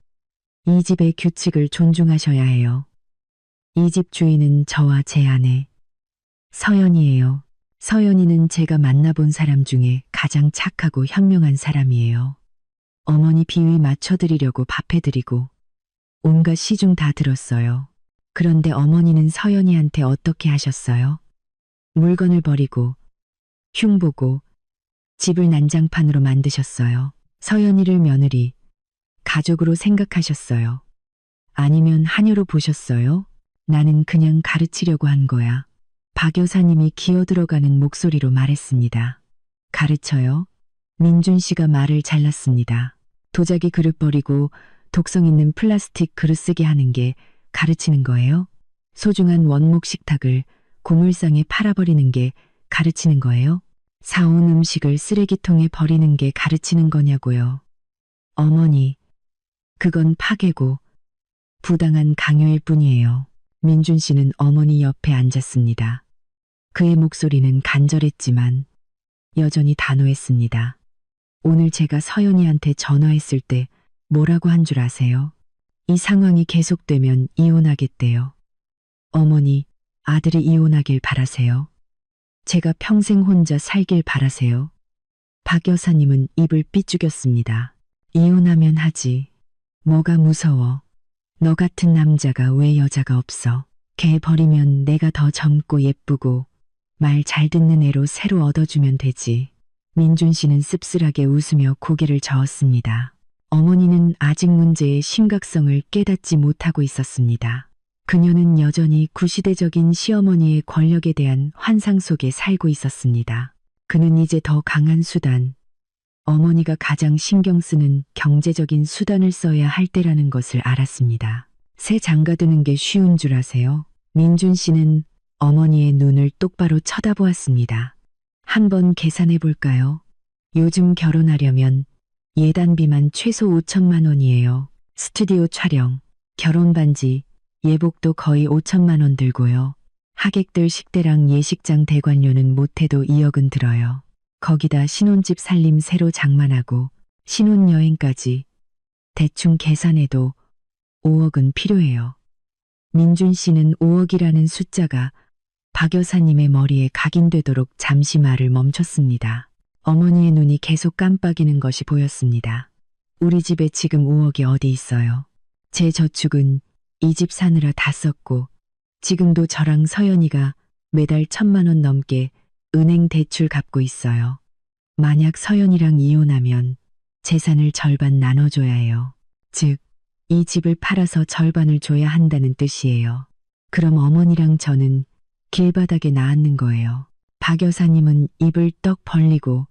이 집의 규칙을 존중하셔야 해요. 이 집 주인은 저와 제 아내 서연이에요. 서연이는 제가 만나본 사람 중에 가장 착하고 현명한 사람이에요. 어머니 비위 맞춰드리려고 밥해드리고 온갖 시중 다 들었어요. 그런데 어머니는 서연이한테 어떻게 하셨어요? 물건을 버리고 흉보고 집을 난장판으로 만드셨어요. 서연이를 며느리, 가족으로 생각하셨어요. 아니면 하녀로 보셨어요? 나는 그냥 가르치려고 한 거야. 박 여사님이 기어들어가는 목소리로 말했습니다. 가르쳐요? 민준 씨가 말을 잘랐습니다. 도자기 그릇 버리고 독성 있는 플라스틱 그릇 쓰게 하는 게 가르치는 거예요? 소중한 원목 식탁을 고물상에 팔아버리는 게 가르치는 거예요? 사온 음식을 쓰레기통에 버리는 게 가르치는 거냐고요. 어머니, 그건 파괴고 부당한 강요일 뿐이에요. 민준 씨는 어머니 옆에 앉았습니다. 그의 목소리는 간절했지만 여전히 단호했습니다. 오늘 제가 서연이한테 전화했을 때 뭐라고 한 줄 아세요? 이 상황이 계속되면 이혼하겠대요. 어머니, 아들이 이혼하길 바라세요? 제가 평생 혼자 살길 바라세요? 박 여사님은 입을 삐죽였습니다. 이혼하면 하지. 뭐가 무서워. 너 같은 남자가 왜 여자가 없어. 걔 버리면 내가 더 젊고 예쁘고 말 잘 듣는 애로 새로 얻어주면 되지. 민준 씨는 씁쓸하게 웃으며 고개를 저었습니다. 어머니는 아직 문제의 심각성을 깨닫지 못하고 있었습니다. 그녀는 여전히 구시대적인 시어머니의 권력에 대한 환상 속에 살고 있었습니다. 그는 이제 더 강한 수단, 어머니가 가장 신경 쓰는 경제적인 수단을 써야 할 때라는 것을 알았습니다. 새 장가드는 게 쉬운 줄 아세요? 민준 씨는 어머니의 눈을 똑바로 쳐다보았습니다. 한번 계산해 볼까요? 요즘 결혼하려면 예단비만 최소 5천만 원이에요. 스튜디오 촬영, 결혼 반지, 예복도 거의 5천만 원 들고요. 하객들 식대랑 예식장 대관료는 못해도 2억은 들어요. 거기다 신혼집 살림 새로 장만하고 신혼여행까지 대충 계산해도 5억은 필요해요. 민준 씨는 5억이라는 숫자가 박 여사님의 머리에 각인되도록 잠시 말을 멈췄습니다. 어머니의 눈이 계속 깜빡이는 것이 보였습니다. 우리 집에 지금 5억이 어디 있어요? 제 저축은 이 집 사느라 다 썼고 지금도 저랑 서연이가 매달 1,000만 원 넘게 은행 대출 갚고 있어요. 만약 서연이랑 이혼하면 재산을 절반 나눠줘야 해요. 즉, 이 집을 팔아서 절반을 줘야 한다는 뜻이에요. 그럼 어머니랑 저는 길바닥에 나앉는 거예요. 박 여사님은 입을 떡 벌리고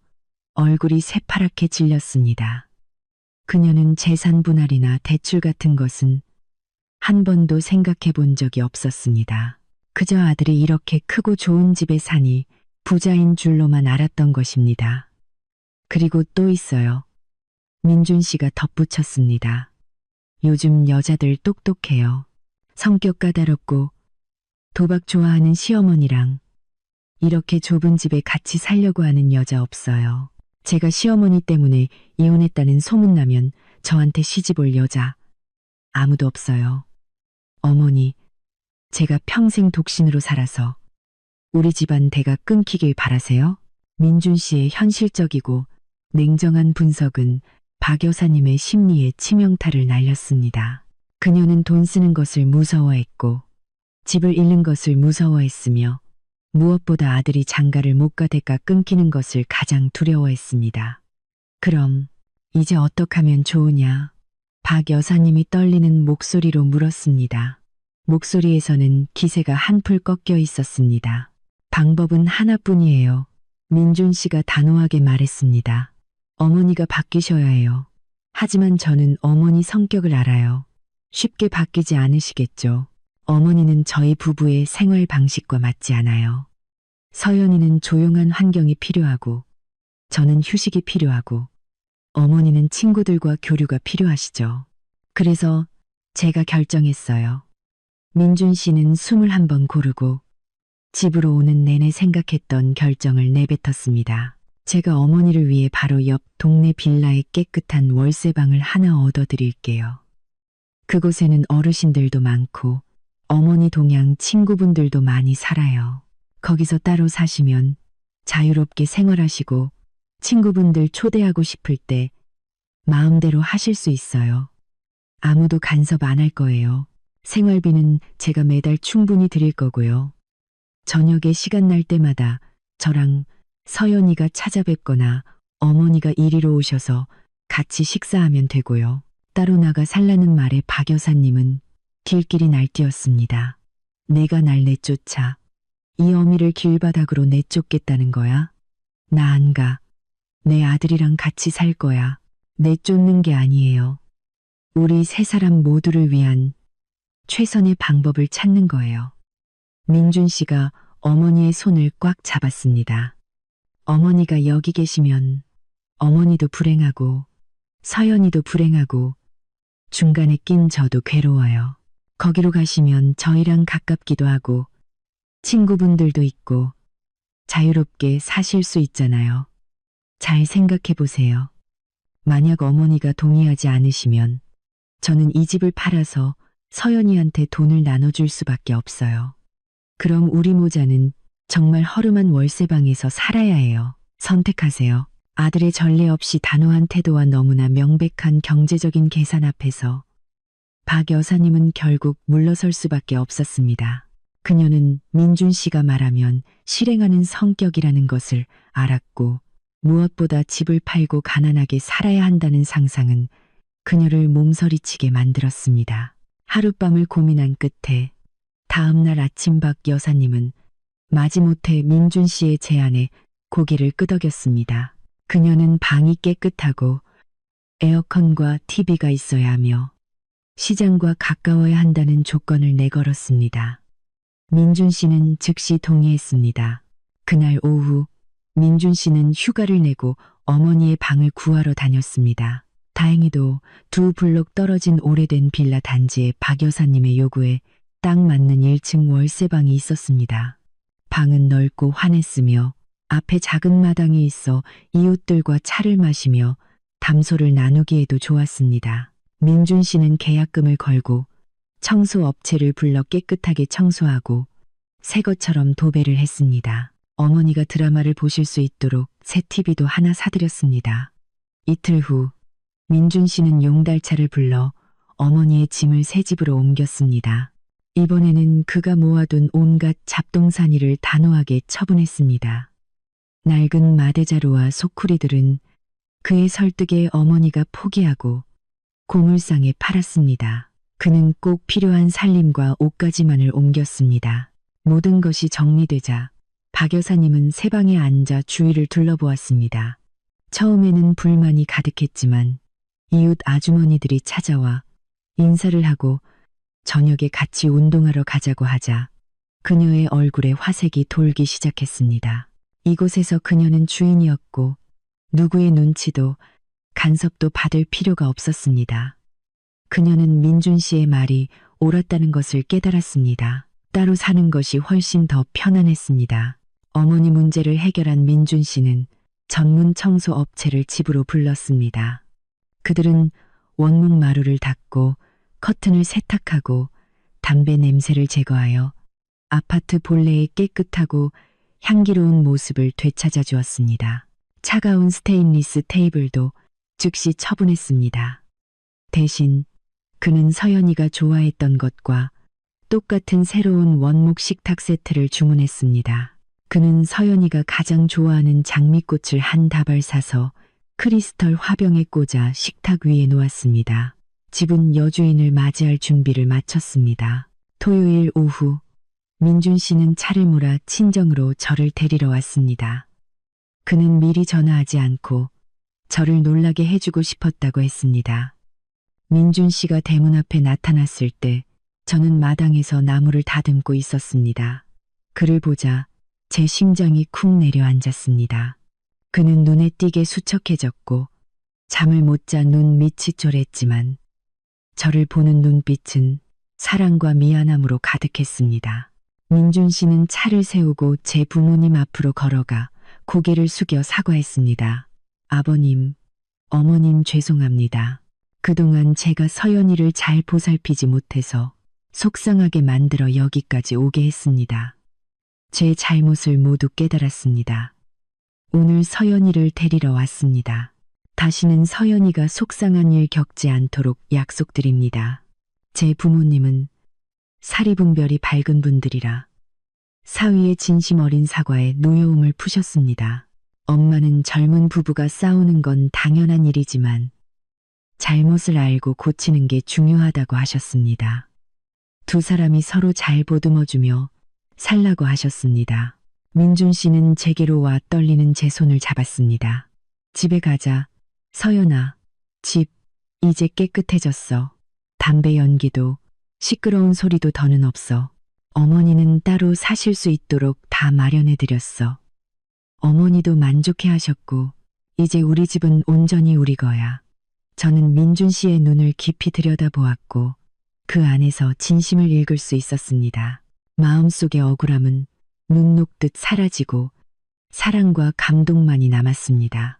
얼굴이 새파랗게 질렸습니다. 그녀는 재산 분할이나 대출 같은 것은 한 번도 생각해 본 적이 없었습니다. 그저 아들이 이렇게 크고 좋은 집에 사니 부자인 줄로만 알았던 것입니다. 그리고 또 있어요. 민준 씨가 덧붙였습니다. 요즘 여자들 똑똑해요. 성격 까다롭고 도박 좋아하는 시어머니랑 이렇게 좁은 집에 같이 살려고 하는 여자 없어요. 제가 시어머니 때문에 이혼했다는 소문나면 저한테 시집올 여자 아무도 없어요. 어머니, 제가 평생 독신으로 살아서 우리 집안 대가 끊기길 바라세요? 민준 씨의 현실적이고 냉정한 분석은 박 여사님의 심리에 치명타를 날렸습니다. 그녀는 돈 쓰는 것을 무서워했고 집을 잃는 것을 무서워했으며 무엇보다 아들이 장가를 못 가 대가 끊기는 것을 가장 두려워했습니다. 그럼 이제 어떻게 하면 좋으냐? 박 여사님이 떨리는 목소리로 물었습니다. 목소리에서는 기세가 한풀 꺾여 있었습니다. 방법은 하나뿐이에요. 민준 씨가 단호하게 말했습니다. 어머니가 바뀌셔야 해요. 하지만 저는 어머니 성격을 알아요. 쉽게 바뀌지 않으시겠죠. 어머니는 저희 부부의 생활 방식과 맞지 않아요. 서연이는 조용한 환경이 필요하고 저는 휴식이 필요하고 어머니는 친구들과 교류가 필요하시죠. 그래서 제가 결정했어요. 민준 씨는 숨을 한번 고르고 집으로 오는 내내 생각했던 결정을 내뱉었습니다. 제가 어머니를 위해 바로 옆 동네 빌라에 깨끗한 월세방을 하나 얻어드릴게요. 그곳에는 어르신들도 많고 어머니 동양 친구분들도 많이 살아요. 거기서 따로 사시면 자유롭게 생활하시고 친구분들 초대하고 싶을 때 마음대로 하실 수 있어요. 아무도 간섭 안 할 거예요. 생활비는 제가 매달 충분히 드릴 거고요. 저녁에 시간 날 때마다 저랑 서연이가 찾아뵙거나 어머니가 이리로 오셔서 같이 식사하면 되고요. 따로 나가 살라는 말에 박 여사님은 길길이 날뛰었습니다. 내가 날 내쫓아 이 어미를 길바닥으로 내쫓겠다는 거야? 나 안 가. 내 아들이랑 같이 살 거야. 내쫓는 게 아니에요. 우리 세 사람 모두를 위한 최선의 방법을 찾는 거예요. 민준 씨가 어머니의 손을 꽉 잡았습니다. 어머니가 여기 계시면 어머니도 불행하고 서연이도 불행하고 중간에 낀 저도 괴로워요. 거기로 가시면 저희랑 가깝기도 하고 친구분들도 있고 자유롭게 사실 수 있잖아요. 잘 생각해 보세요. 만약 어머니가 동의하지 않으시면 저는 이 집을 팔아서 서연이한테 돈을 나눠줄 수밖에 없어요. 그럼 우리 모자는 정말 허름한 월세방에서 살아야 해요. 선택하세요. 아들의 전례 없이 단호한 태도와 너무나 명백한 경제적인 계산 앞에서 박 여사님은 결국 물러설 수밖에 없었습니다. 그녀는 민준 씨가 말하면 실행하는 성격이라는 것을 알았고 무엇보다 집을 팔고 가난하게 살아야 한다는 상상은 그녀를 몸서리치게 만들었습니다. 하룻밤을 고민한 끝에 다음날 아침 박 여사님은 마지못해 민준 씨의 제안에 고개를 끄덕였습니다. 그녀는 방이 깨끗하고 에어컨과 TV가 있어야 하며 시장과 가까워야 한다는 조건을 내걸었습니다. 민준 씨는 즉시 동의했습니다. 그날 오후 민준 씨는 휴가를 내고 어머니의 방을 구하러 다녔습니다. 다행히도 두 블록 떨어진 오래된 빌라 단지에 박 여사님의 요구에 딱 맞는 1층 월세방이 있었습니다. 방은 넓고 환했으며 앞에 작은 마당이 있어 이웃들과 차를 마시며 담소를 나누기에도 좋았습니다. 민준 씨는 계약금을 걸고 청소업체를 불러 깨끗하게 청소하고 새 것처럼 도배를 했습니다. 어머니가 드라마를 보실 수 있도록 새 TV도 하나 사드렸습니다. 이틀 후 민준 씨는 용달차를 불러 어머니의 짐을 새 집으로 옮겼습니다. 이번에는 그가 모아둔 온갖 잡동사니를 단호하게 처분했습니다. 낡은 마대자루와 소쿠리들은 그의 설득에 어머니가 포기하고 고물상에 팔았습니다. 그는 꼭 필요한 살림과 옷가지만을 옮겼습니다. 모든 것이 정리되자 박 여사님은 새 방에 앉아 주위를 둘러보았습니다. 처음에는 불만이 가득했지만 이웃 아주머니들이 찾아와 인사를 하고 저녁에 같이 운동하러 가자고 하자 그녀의 얼굴에 화색이 돌기 시작했습니다. 이곳에서 그녀는 주인이었고 누구의 눈치도 간섭도 받을 필요가 없었습니다. 그녀는 민준 씨의 말이 옳았다는 것을 깨달았습니다. 따로 사는 것이 훨씬 더 편안했습니다. 어머니 문제를 해결한 민준 씨는 전문 청소 업체를 집으로 불렀습니다. 그들은 원목 마루를 닦고 커튼을 세탁하고 담배 냄새를 제거하여 아파트 본래의 깨끗하고 향기로운 모습을 되찾아 주었습니다. 차가운 스테인리스 테이블도 즉시 처분했습니다. 대신 그는 서연이가 좋아했던 것과 똑같은 새로운 원목 식탁 세트를 주문했습니다. 그는 서연이가 가장 좋아하는 장미꽃을 한 다발 사서 크리스털 화병에 꽂아 식탁 위에 놓았습니다. 집은 여주인을 맞이할 준비를 마쳤습니다. 토요일 오후 민준 씨는 차를 몰아 친정으로 저를 데리러 왔습니다. 그는 미리 전화하지 않고 저를 놀라게 해주고 싶었다고 했습니다. 민준 씨가 대문 앞에 나타났을 때 저는 마당에서 나무를 다듬고 있었습니다. 그를 보자 제 심장이 쿵 내려앉았습니다. 그는 눈에 띄게 수척해졌고 잠을 못 자 눈 밑이 쪼랬지만 저를 보는 눈빛은 사랑과 미안함으로 가득했습니다. 민준 씨는 차를 세우고 제 부모님 앞으로 걸어가 고개를 숙여 사과했습니다. 아버님, 어머님 죄송합니다. 그동안 제가 서연이를 잘 보살피지 못해서 속상하게 만들어 여기까지 오게 했습니다. 제 잘못을 모두 깨달았습니다. 오늘 서연이를 데리러 왔습니다. 다시는 서연이가 속상한 일 겪지 않도록 약속드립니다. 제 부모님은 사리분별이 밝은 분들이라 사위의 진심 어린 사과에 노여움을 푸셨습니다. 엄마는 젊은 부부가 싸우는 건 당연한 일이지만 잘못을 알고 고치는 게 중요하다고 하셨습니다. 두 사람이 서로 잘 보듬어주며 살라고 하셨습니다. 민준 씨는 제게로 와 떨리는 제 손을 잡았습니다. 집에 가자. 서연아, 집 이제 깨끗해졌어. 담배 연기도 시끄러운 소리도 더는 없어. 어머니는 따로 사실 수 있도록 다 마련해드렸어. 어머니도 만족해 하셨고 이제 우리 집은 온전히 우리 거야. 저는 민준 씨의 눈을 깊이 들여다보았고 그 안에서 진심을 읽을 수 있었습니다. 마음속의 억울함은 눈 녹듯 사라지고 사랑과 감동만이 남았습니다.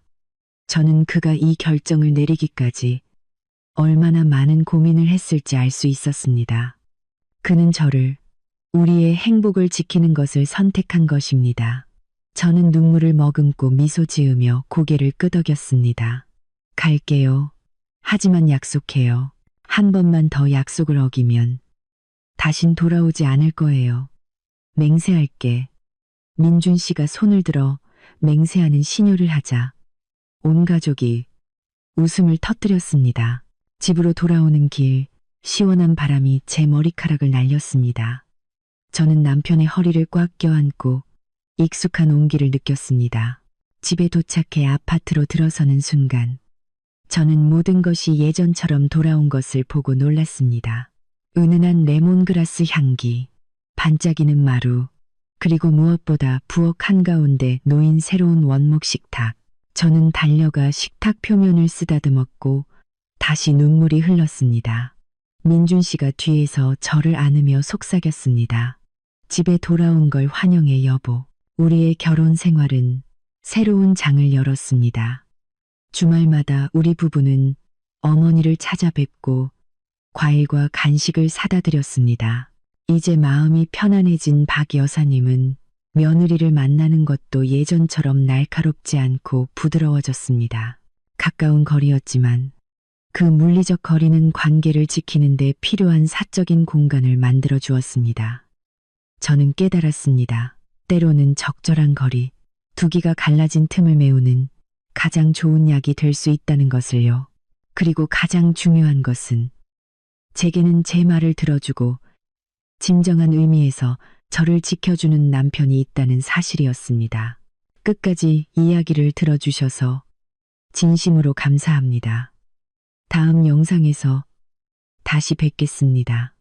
저는 그가 이 결정을 내리기까지 얼마나 많은 고민을 했을지 알 수 있었습니다. 그는 저를 우리의 행복을 지키는 것을 선택한 것입니다. 저는 눈물을 머금고 미소 지으며 고개를 끄덕였습니다. 갈게요. 하지만 약속해요. 한 번만 더 약속을 어기면 다신 돌아오지 않을 거예요. 맹세할게. 민준 씨가 손을 들어 맹세하는 신호를 하자 온 가족이 웃음을 터뜨렸습니다. 집으로 돌아오는 길 시원한 바람이 제 머리카락을 날렸습니다. 저는 남편의 허리를 꽉 껴안고 익숙한 온기를 느꼈습니다. 집에 도착해 아파트로 들어서는 순간 저는 모든 것이 예전처럼 돌아온 것을 보고 놀랐습니다. 은은한 레몬그라스 향기, 반짝이는 마루, 그리고 무엇보다 부엌 한가운데 놓인 새로운 원목 식탁. 저는 달려가 식탁 표면을 쓰다듬었고 다시 눈물이 흘렀습니다. 민준 씨가 뒤에서 저를 안으며 속삭였습니다. 집에 돌아온 걸 환영해 여보. 우리의 결혼 생활은 새로운 장을 열었습니다. 주말마다 우리 부부는 어머니를 찾아뵙고 과일과 간식을 사다 드렸습니다. 이제 마음이 편안해진 박 여사님은 며느리를 만나는 것도 예전처럼 날카롭지 않고 부드러워졌습니다. 가까운 거리였지만 그 물리적 거리는 관계를 지키는 데 필요한 사적인 공간을 만들어 주었습니다. 저는 깨달았습니다. 때로는 적절한 거리, 두기가 갈라진 틈을 메우는 가장 좋은 약이 될 수 있다는 것을요. 그리고 가장 중요한 것은 제게는 제 말을 들어주고 진정한 의미에서 저를 지켜주는 남편이 있다는 사실이었습니다. 끝까지 이야기를 들어주셔서 진심으로 감사합니다. 다음 영상에서 다시 뵙겠습니다.